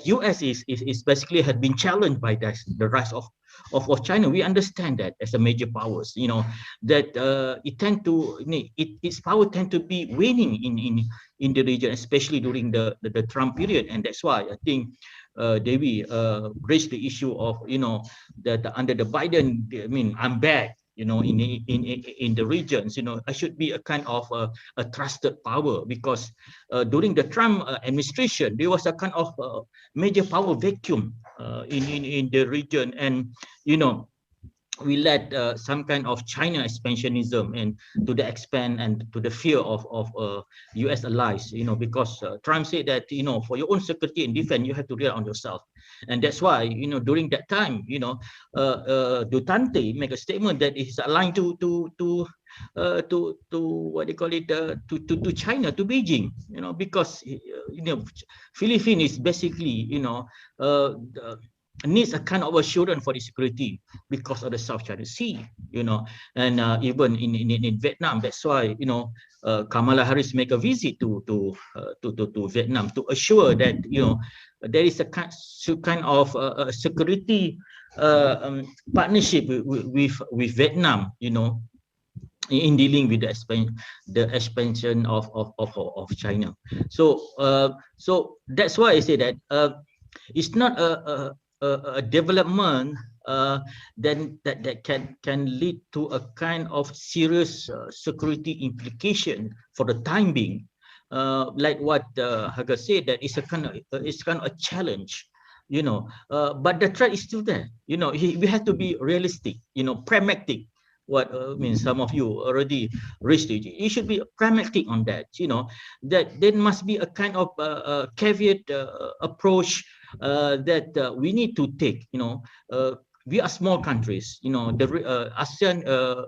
US is basically had been challenged by the rise of China. We understand that as a major powers, you know, that it tend to, its power tend to be waning in the region, especially during the Trump period. And that's why I think Devi raised the issue of, you know, that under the Biden, I mean, I'm back, you know, in the regions, you know, I should be a kind of a trusted power, because during the Trump administration, there was a kind of major power vacuum in the region. And, you know, we led some kind of China expansionism and to the expand and to the fear of US allies, you know, because Trump said that, you know, for your own security and defense, you have to rely on yourself. And that's why, you know, during that time, you know, Duterte make a statement that is aligned to what they call it, to China, to Beijing, you know, because, you know, Philippines is basically, you know, needs a kind of assurance for the security because of the South China Sea, you know, and even in Vietnam. That's why, you know, Kamala Harris make a visit to Vietnam to assure that, you know, there is a kind of security partnership with Vietnam, you know, in dealing with the expansion of China. So so that's why I say that it's not a development then that can lead to a kind of serious security implication for the time being. Like what Haga said, that it's kind of a challenge, you know. But the threat is still there. You know, we have to be realistic, you know, pragmatic. What means some of you already raised it. You should be pragmatic on that. You know, that there must be a kind of caveat approach that we need to take. You know, we are small countries. You know, the ASEAN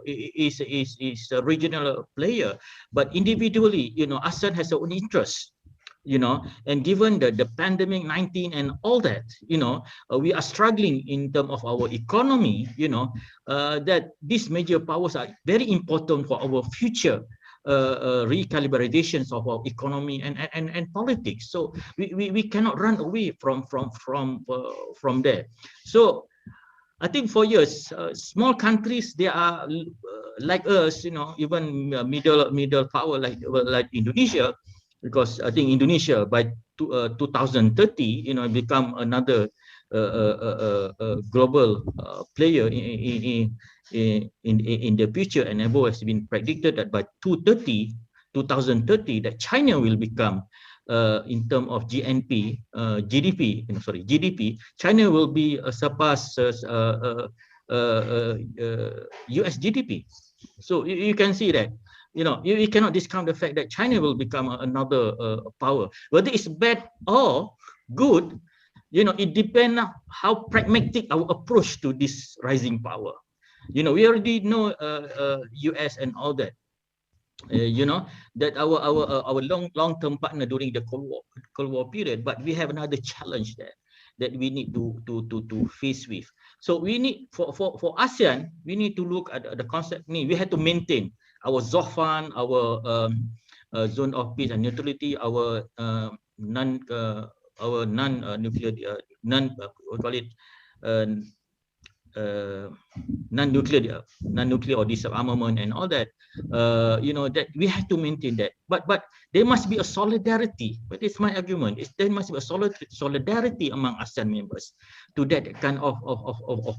is a regional player, but individually, you know, ASEAN has their own interests. You know, and given the pandemic 19 and all that, you know, we are struggling in terms of our economy, you know, that these major powers are very important for our future recalibrations of our economy and politics. So we cannot run away from there. So I think for years, small countries, they are like us, you know, even middle power like Indonesia. Because I think Indonesia by 2030, you know, become another global player in the future, and it has been predicted that by 2030, that China will become, in terms of GDP, China will be surpass US GDP. So you can see that. You know, you cannot discount the fact that China will become another power. Whether it's bad or good, you know, it depends on how pragmatic our approach to this rising power. You know, we already know US and all that. You know, that our long-term partner during the Cold War period, but we have another challenge there that we need to face with. So we need for ASEAN, we need to look at the concept. We have to maintain our ZOFAN, our zone of peace and neutrality, our non-nuclear non-nuclear or disarmament and all that. You know, that we have to maintain that. But there must be a solidarity. But it's my argument. There must be a solidarity among ASEAN members to that kind of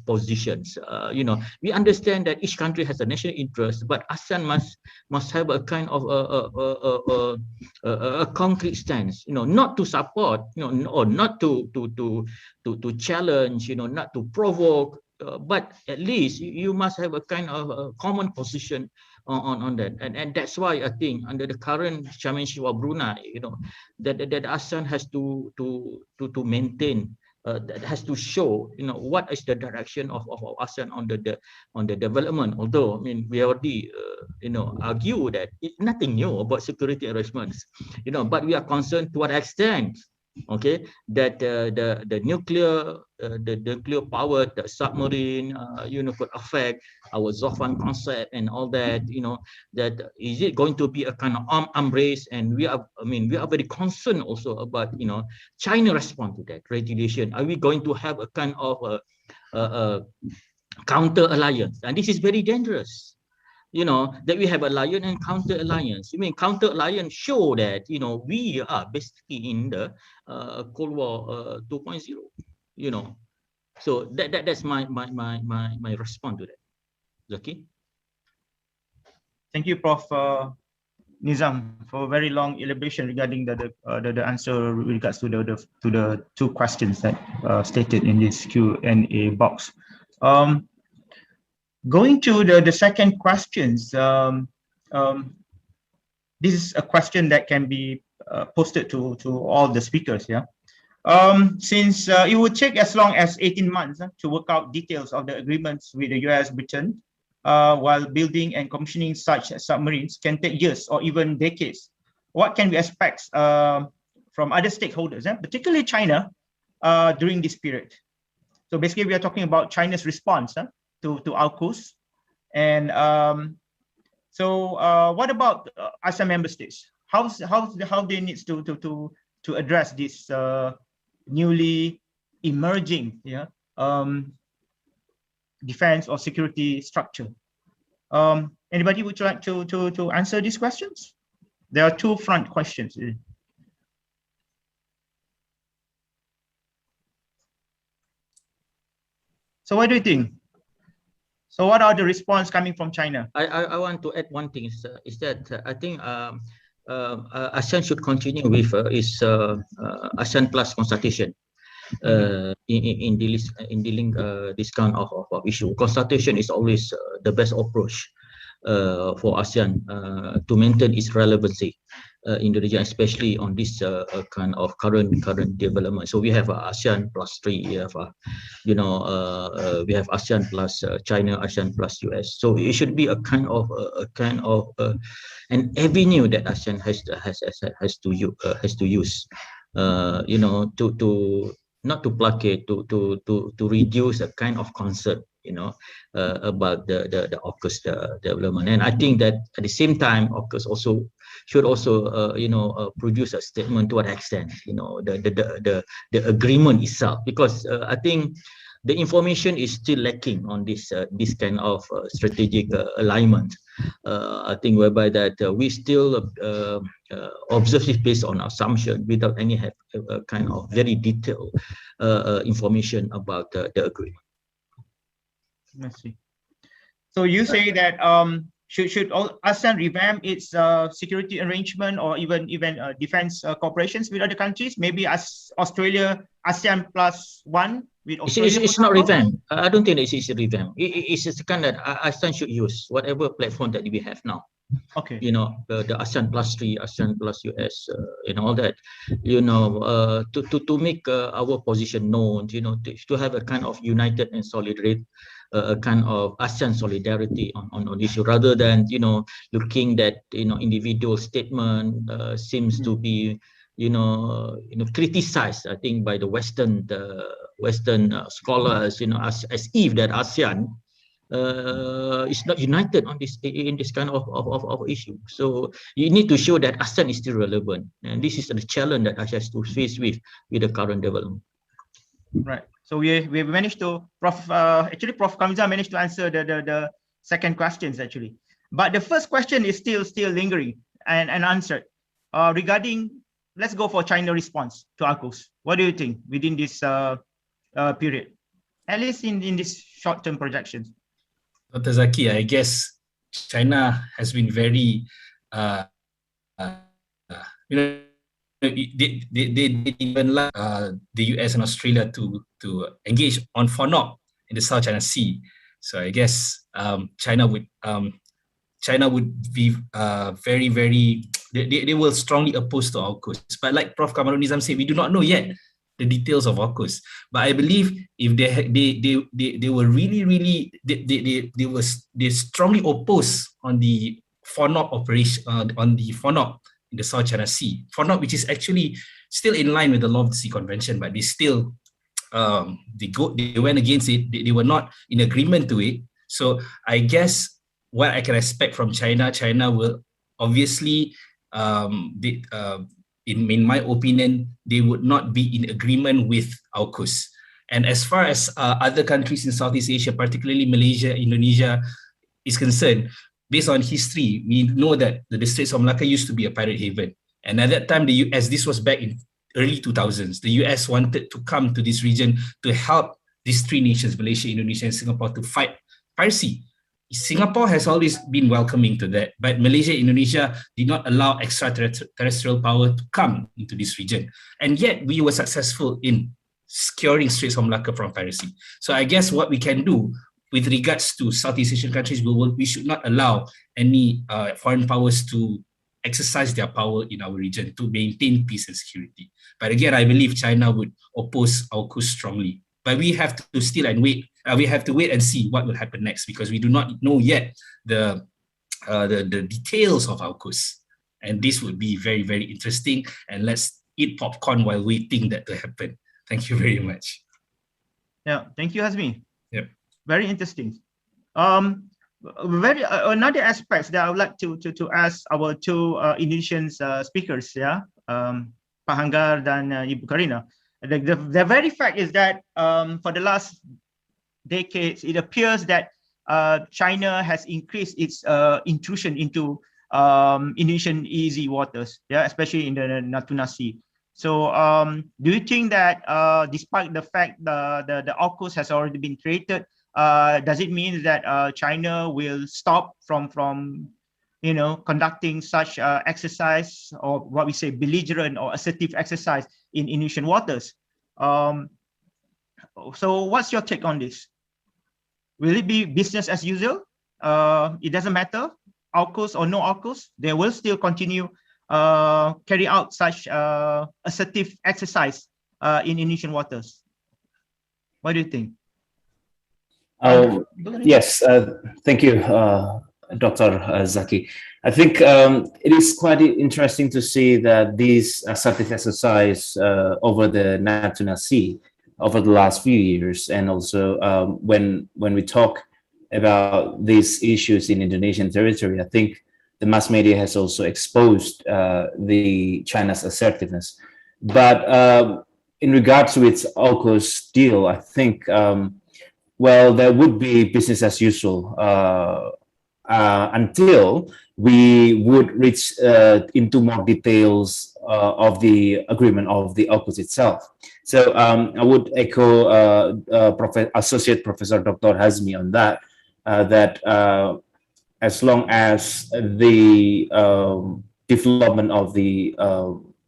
positions. You know, we understand that each country has a national interest, but ASEAN must have a kind of a concrete stance. You know, not to support. You know, or not to challenge. You know, not to provoke. But at least you must have a kind of a common position on that, and that's why I think under the current chairmanship of Brunei, you know, that ASEAN has to maintain, that has to show, you know, what is the direction of ASEAN on the development. Although I mean we already you know, argue that it's nothing new about security arrangements, you know, but we are concerned to what extent. Okay, that the nuclear power, the submarine, you know, could affect our ZOFAN concept and all that. You know, that is it going to be a kind of arm race? And we are very concerned also about, you know, China respond to that retaliation. Are we going to have a kind of a counter alliance? And this is very dangerous. You know, that we have alliance and counter alliance. I mean, counter alliance show that, you know, we are basically in the Cold War 2.0. You know, so that's my response to that. Zaki. Thank you, Prof. Nizam, for a very long elaboration regarding the answer with regards to the two questions that stated in this Q&A box. Going to the second questions, this is a question that can be posted to all the speakers. Yeah. Since it would take as long as 18 months to work out details of the agreements with the US, Britain, while building and commissioning such submarines can take years or even decades. What can we expect from other stakeholders, particularly China, during this period? So basically, we are talking about China's response to AUKUS. And so what about ASEAN member states? How they need to address this newly emerging defense or security structure? Anybody would you like to answer these questions? There are two front questions. So what do you think? So what are the response coming from China? I want to add one thing is that I think ASEAN should continue with its ASEAN Plus consultation in dealing this kind of issue. Consultation is always the best approach for ASEAN to maintain its relevancy in the region, especially on this kind of current development. So we have ASEAN plus 3, we have we have ASEAN plus China, ASEAN plus US. So it should be a kind of an avenue that ASEAN has to use, to not to placate, to reduce a kind of concern, about the AUKUS development. And I think that at the same time, AUKUS should also produce a statement to what extent, the agreement itself, because I think the information is still lacking on this kind of strategic alignment. I think whereby that we still observe it based on assumption without any kind of very detailed information about the agreement. I see. So you say that should all ASEAN revamp its security arrangement or even defense cooperations with other countries? Maybe as Australia, ASEAN plus 1 with Australia. It's not revamp. I don't think it's a revamp. It's just kind of ASEAN should use whatever platform that we have now. Okay. The ASEAN plus 3, ASEAN plus US, all that, to make our position known, to have a kind of united and solidarity, a kind of ASEAN solidarity on issue, rather than looking that individual statement seems to be criticized, I think, by the Western scholars, as if that ASEAN is not united on in this kind of issue. So you need to show that ASEAN is still relevant, and this is the challenge that ASEAN has to face with the current development. Right. So we managed to Prof Kamizah managed to answer the second questions actually, but the first question is still lingering and unanswered regarding. Let's go for China response to AUKUS. What do you think within this period, at least in this short-term projections? Dr. Zaki, I guess China has been very, they even like the US and Australia to engage on FONOP in the South China Sea. So I guess China would be very, very. They will strongly oppose to AUKUS. But like Prof. Kamarul Nizam said, we do not know yet the details of AUKUS. But I believe if they were really they strongly oppose on the FONOP operation, on the FONOP in the South China Sea. FONOP, which is actually still in line with the Law of the Sea Convention, but they still they went against it. They were not in agreement to it. So I guess what I can expect from China will obviously, in my opinion, they would not be in agreement with AUKUS. And as far as other countries in Southeast Asia, particularly Malaysia, Indonesia, is concerned, based on history, we know that the Straits of Malacca used to be a pirate haven. And at that time, the US, this was back in early 2000s, the US wanted to come to this region to help these three nations, Malaysia, Indonesia, and Singapore, to fight piracy. Singapore has always been welcoming to that, but Malaysia, Indonesia did not allow extraterrestrial power to come into this region. And yet we were successful in securing Straits of Malacca from piracy. So I guess what we can do, with regards to Southeast Asian countries, we should not allow any foreign powers to exercise their power in our region to maintain peace and security. But again, I believe China would oppose AUKUS strongly. But we have to still and wait. We have to wait and see what will happen next, because we do not know yet the details of AUKUS. And this would be very, very interesting. And let's eat popcorn while waiting that to happen. Thank you very much. Yeah, thank you, Hazmi. Yep. Very interesting. Another aspects that I would like to ask our two Indonesian speakers, yeah, Pak Hanggar dan Ibu Karina. The very fact is that for the last decades, it appears that China has increased its intrusion into Indonesian EEZ waters, yeah, especially in the Natuna Sea. So do you think that despite the fact the AUKUS has already been created, does it mean that China will stop from conducting such exercise, or what we say belligerent or assertive exercise in Indonesian waters? So what's your take on this? Will it be business as usual? It doesn't matter, AUKUS or no AUKUS, they will still continue carry out such assertive exercise in Indonesian waters. What do you think? Yes, thank you, Dr. Zaki. I think it is quite interesting to see that these assertive exercise over the Natuna Sea over the last few years, and also when we talk about these issues in Indonesian territory, I think the mass media has also exposed the China's assertiveness. But in regards to its AUKUS deal, I think, well, there would be business as usual until we would reach into more details of the agreement of the AUKUS itself. So I would echo Associate Professor Dr. Hazmi on that, that as long as the development of the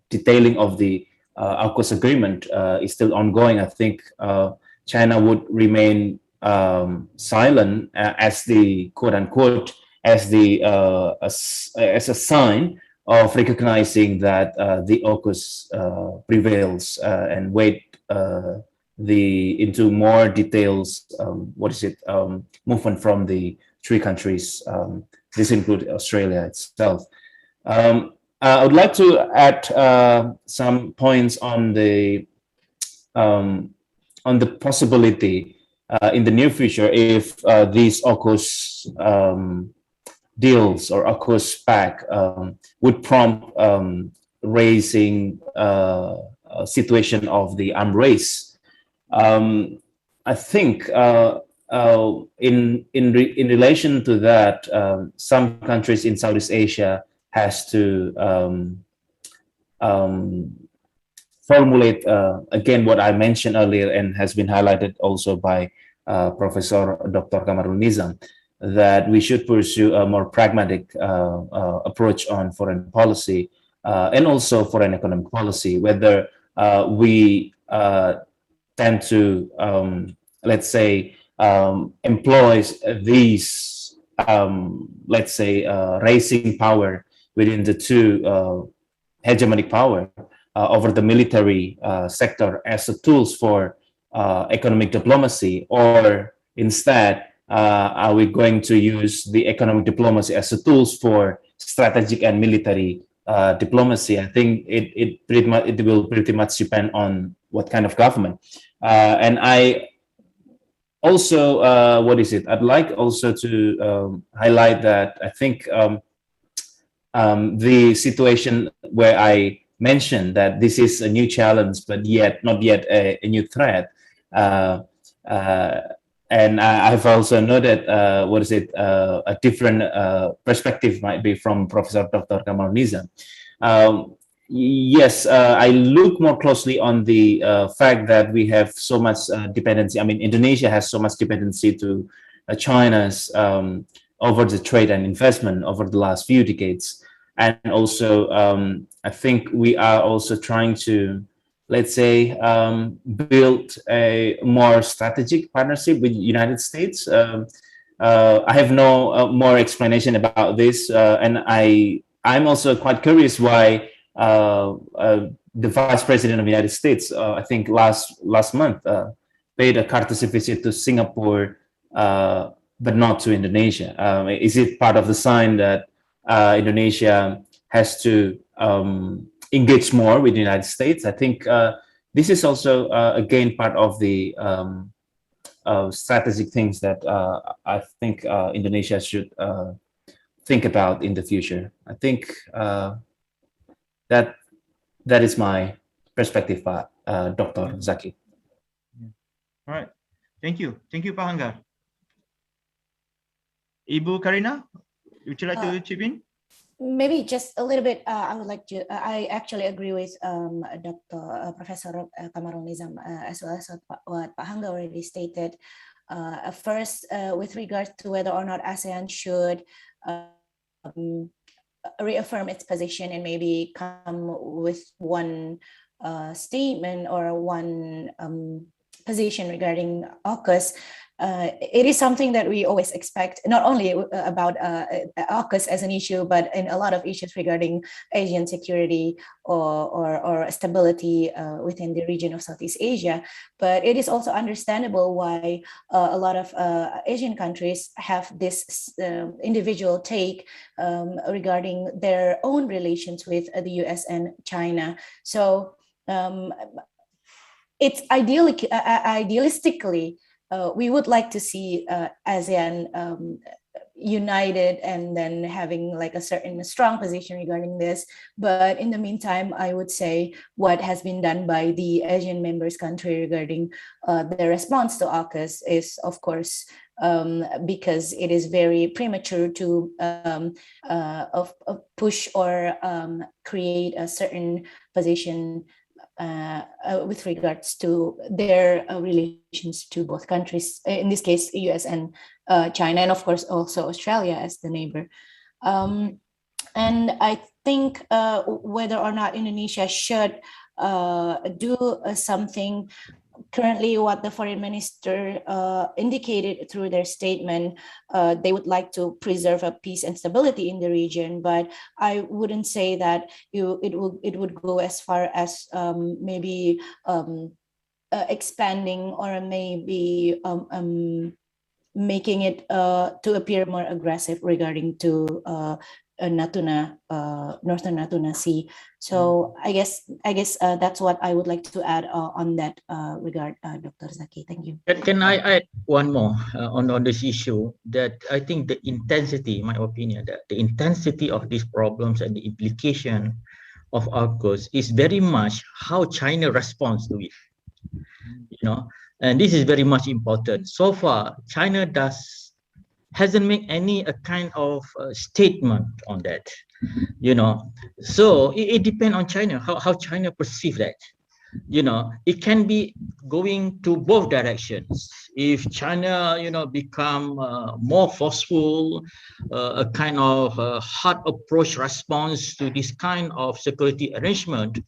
detailing of the AUKUS agreement is still ongoing, I think China would remain silent as the quote-unquote as a sign of recognizing that the AUKUS prevails, and wait into more details. Movement from the three countries. This includes Australia itself. I would like to add some points on the possibility in the near future if these AUKUS deals or AUKUS pact would prompt raising a situation of the arms race. I think in relation to that, some countries in Southeast Asia has to formulate again what I mentioned earlier, and has been highlighted also by Professor Dr. Kamarul Nizam, that we should pursue a more pragmatic approach on foreign policy and also foreign economic policy, whether we tend to, let's say, employ these, let's say, raising power within the two hegemonic power over the military sector as a tools for economic diplomacy, or instead are we going to use the economic diplomacy as a tools for strategic and military diplomacy? I think it will pretty much depend on what kind of government. And I also, I'd like also to highlight that I think the situation where I mentioned that this is a new challenge, but not yet a new threat. And I've also noted, a different perspective might be from Professor Dr. Kamal Nizam. Yes, I look more closely on the fact that we have so much dependency. I mean, Indonesia has so much dependency to China's over the trade and investment over the last few decades. And also, I think we are also trying to let's say, build a more strategic partnership with the United States? I have no more explanation about this, and I'm also quite curious why the Vice President of the United States, I think last month, paid a courtesy visit to Singapore, but not to Indonesia. Is it part of the sign that Indonesia has to engage more with the United States? I think this is also again part of the strategic things that I think Indonesia should think about in the future. I think that is my perspective, Dr. Zaki. All right, thank you, Pak Hanggar. Ibu Karina, would you like to chip in? Maybe just a little bit. I would like to. I actually agree with Dr. Professor Kamarul Nizam as well as what Pak Hanggar already stated. First, with regard to whether or not ASEAN should reaffirm its position and maybe come with one statement or one position regarding AUKUS. It is something that we always expect, not only about AUKUS as an issue, but in a lot of issues regarding Asian security or stability within the region of Southeast Asia. But it is also understandable why a lot of Asian countries have this individual take regarding their own relations with the US and China. So it's idealistically, we would like to see ASEAN united and then having like a certain strong position regarding this. But in the meantime, I would say what has been done by the Asian members country regarding their response to AUKUS is, of course, because it is very premature to push or create a certain position with regards to their relations to both countries, in this case, US and China, and of course also Australia as the neighbor. And I think whether or not Indonesia should do something, currently what the foreign minister indicated through their statement, they would like to preserve a peace and stability in the region, but I wouldn't say that it would go as far as maybe expanding or maybe making it to appear more aggressive regarding to Natuna, Northern Natuna Sea. So I guess that's what I would like to add on that regard, Dr. Zaki. Thank you. Can I add one more on this issue? That I think the intensity, in my opinion, that the intensity of these problems and the implication of AUKUS is very much how China responds to it. And this is very much important. So far, China hasn't made any kind of statement on that, So it depends on China, how China perceive that. It can be going to both directions. If China, become more forceful, a kind of hard approach response to this kind of security arrangement,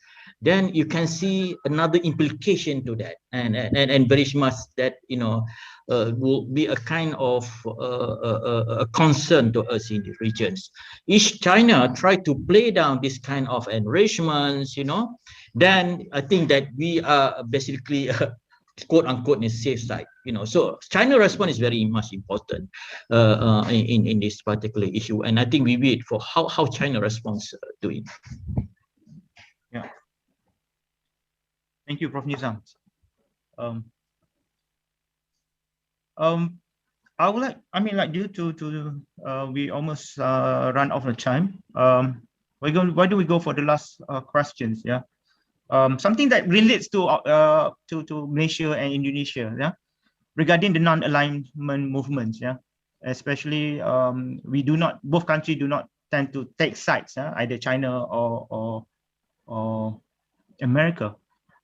then you can see another implication to that, and very much that will be a kind of a concern to us in the regions. If China try to play down this kind of arrangements, then I think that we are basically quote unquote in the safe side. So China response is very much important in this particular issue, and I think we wait for how China responds to it. Yeah. Thank you, Prof. Nizam. I would like due to we almost run out of time. Why do we go for the last questions? Yeah. Something that relates to Malaysia and Indonesia. Yeah. Regarding the non-alignment movements. Yeah. Especially both countries do not tend to take sides. Yeah? Either China or America.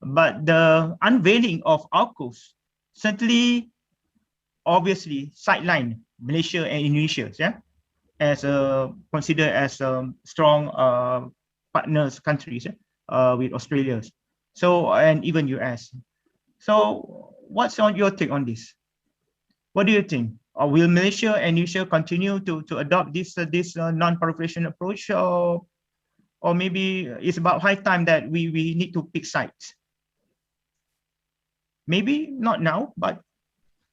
But the unveiling of AUKUS certainly, obviously, sidelined Malaysia and Indonesia, yeah, as considered as strong partners countries with Australia. So, and even US. So what's your take on this? What do you think? Or will Malaysia and Indonesia continue to adopt this non-proliferation approach, or maybe it's about high time that we need to pick sides? Maybe not now, but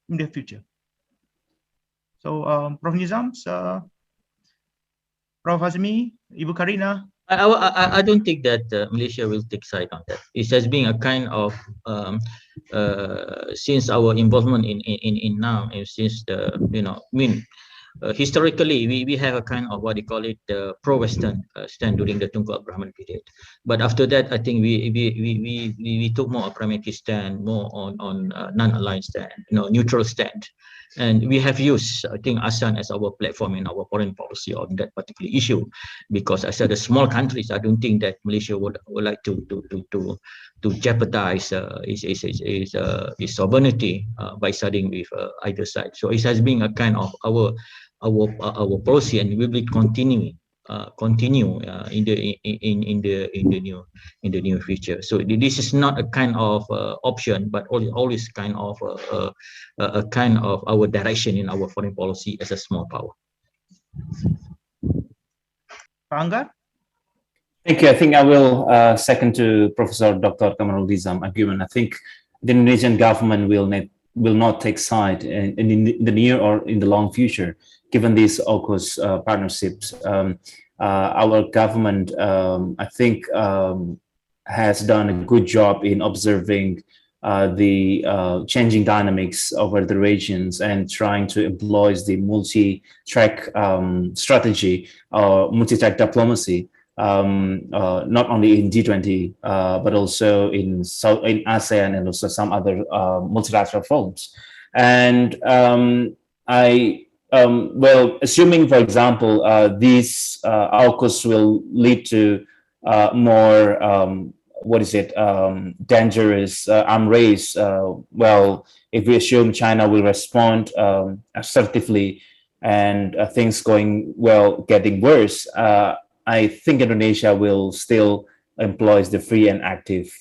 in the future. So, Prof. Nizam, Prof. Hazmi, Ibu Karina. I don't think that Malaysia will take side on that. It has been a kind of since our involvement in now, and since the historically, we have a kind of what they call it, the pro-Western stand during the Tunku Abdul Rahman period. But after that, I think we took more a pragmatic stand, more on non-aligned stand, neutral stand. And we have used, I think, ASEAN as our platform in our foreign policy on that particular issue, because I said the small countries, I don't think that Malaysia would like to jeopardize its sovereignty by siding with either side. So it has been a kind of our policy, and we will continue in the near future. So this is not a kind of option, but always kind of a kind of our direction in our foreign policy as a small power. Anggar? Thank you. I think I will second to Professor Dr. Kamarul Nizam's argument. I think the Indonesian government will not take side in the near or in the long future, given these AUKUS partnerships. Our government, I think, has done a good job in observing the changing dynamics over the regions and trying to employ the multi-track strategy or multi-track diplomacy, not only in G20, but also in ASEAN and also some other multilateral forums. And well, assuming, for example, these AUKUS will lead to more, dangerous arms race. Well, if we assume China will respond assertively and things getting worse, I think Indonesia will still employ the free and active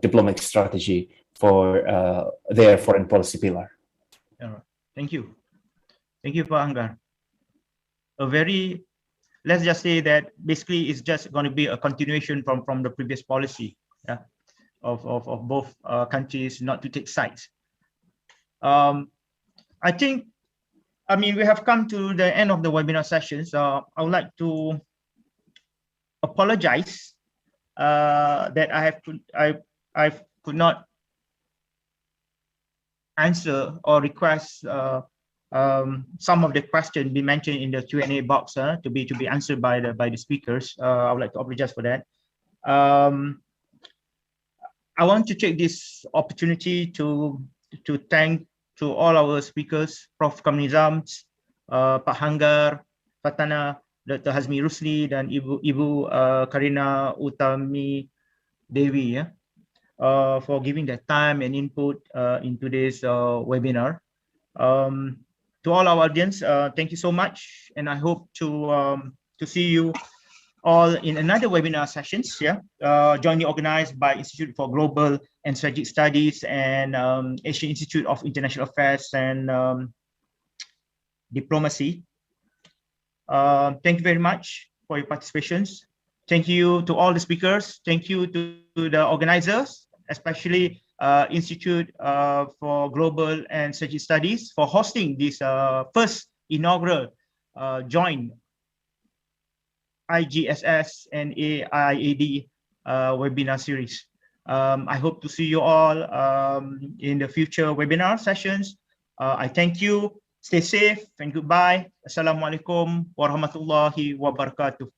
diplomatic strategy for their foreign policy pillar. All right. Thank you. Thank you, Pak Anggar. Let's just say that basically it's just going to be a continuation from the previous policy, yeah, of both countries not to take sides. I mean, we have come to the end of the webinar session, so I would like to apologize that I could not answer or request some of the questions be mentioned in the Q&A box to be answered by the speakers. I would like to apologize for that. I want to take this opportunity to thank to all our speakers, Prof. Kamarul Nizam, Pak Anggar, Fatana, Dr. Hazmi Rusli, dan Ibu Karina Utami Dewi, for giving their time and input in today's webinar. To all our audience, thank you so much, and I hope to see you all in another webinar sessions, jointly organized by Institute for Global and Strategic Studies and Asian Institute of International Affairs and Diplomacy. Thank you very much for your participations. Thank you to all the speakers. Thank you to the organizers, especially Institute for Global and Strategic Studies, for hosting this first inaugural joint IGSS and AIIAD webinar series. I hope to see you all in the future webinar sessions. I thank you. Stay safe and goodbye. Assalamualaikum warahmatullahi wabarakatuh.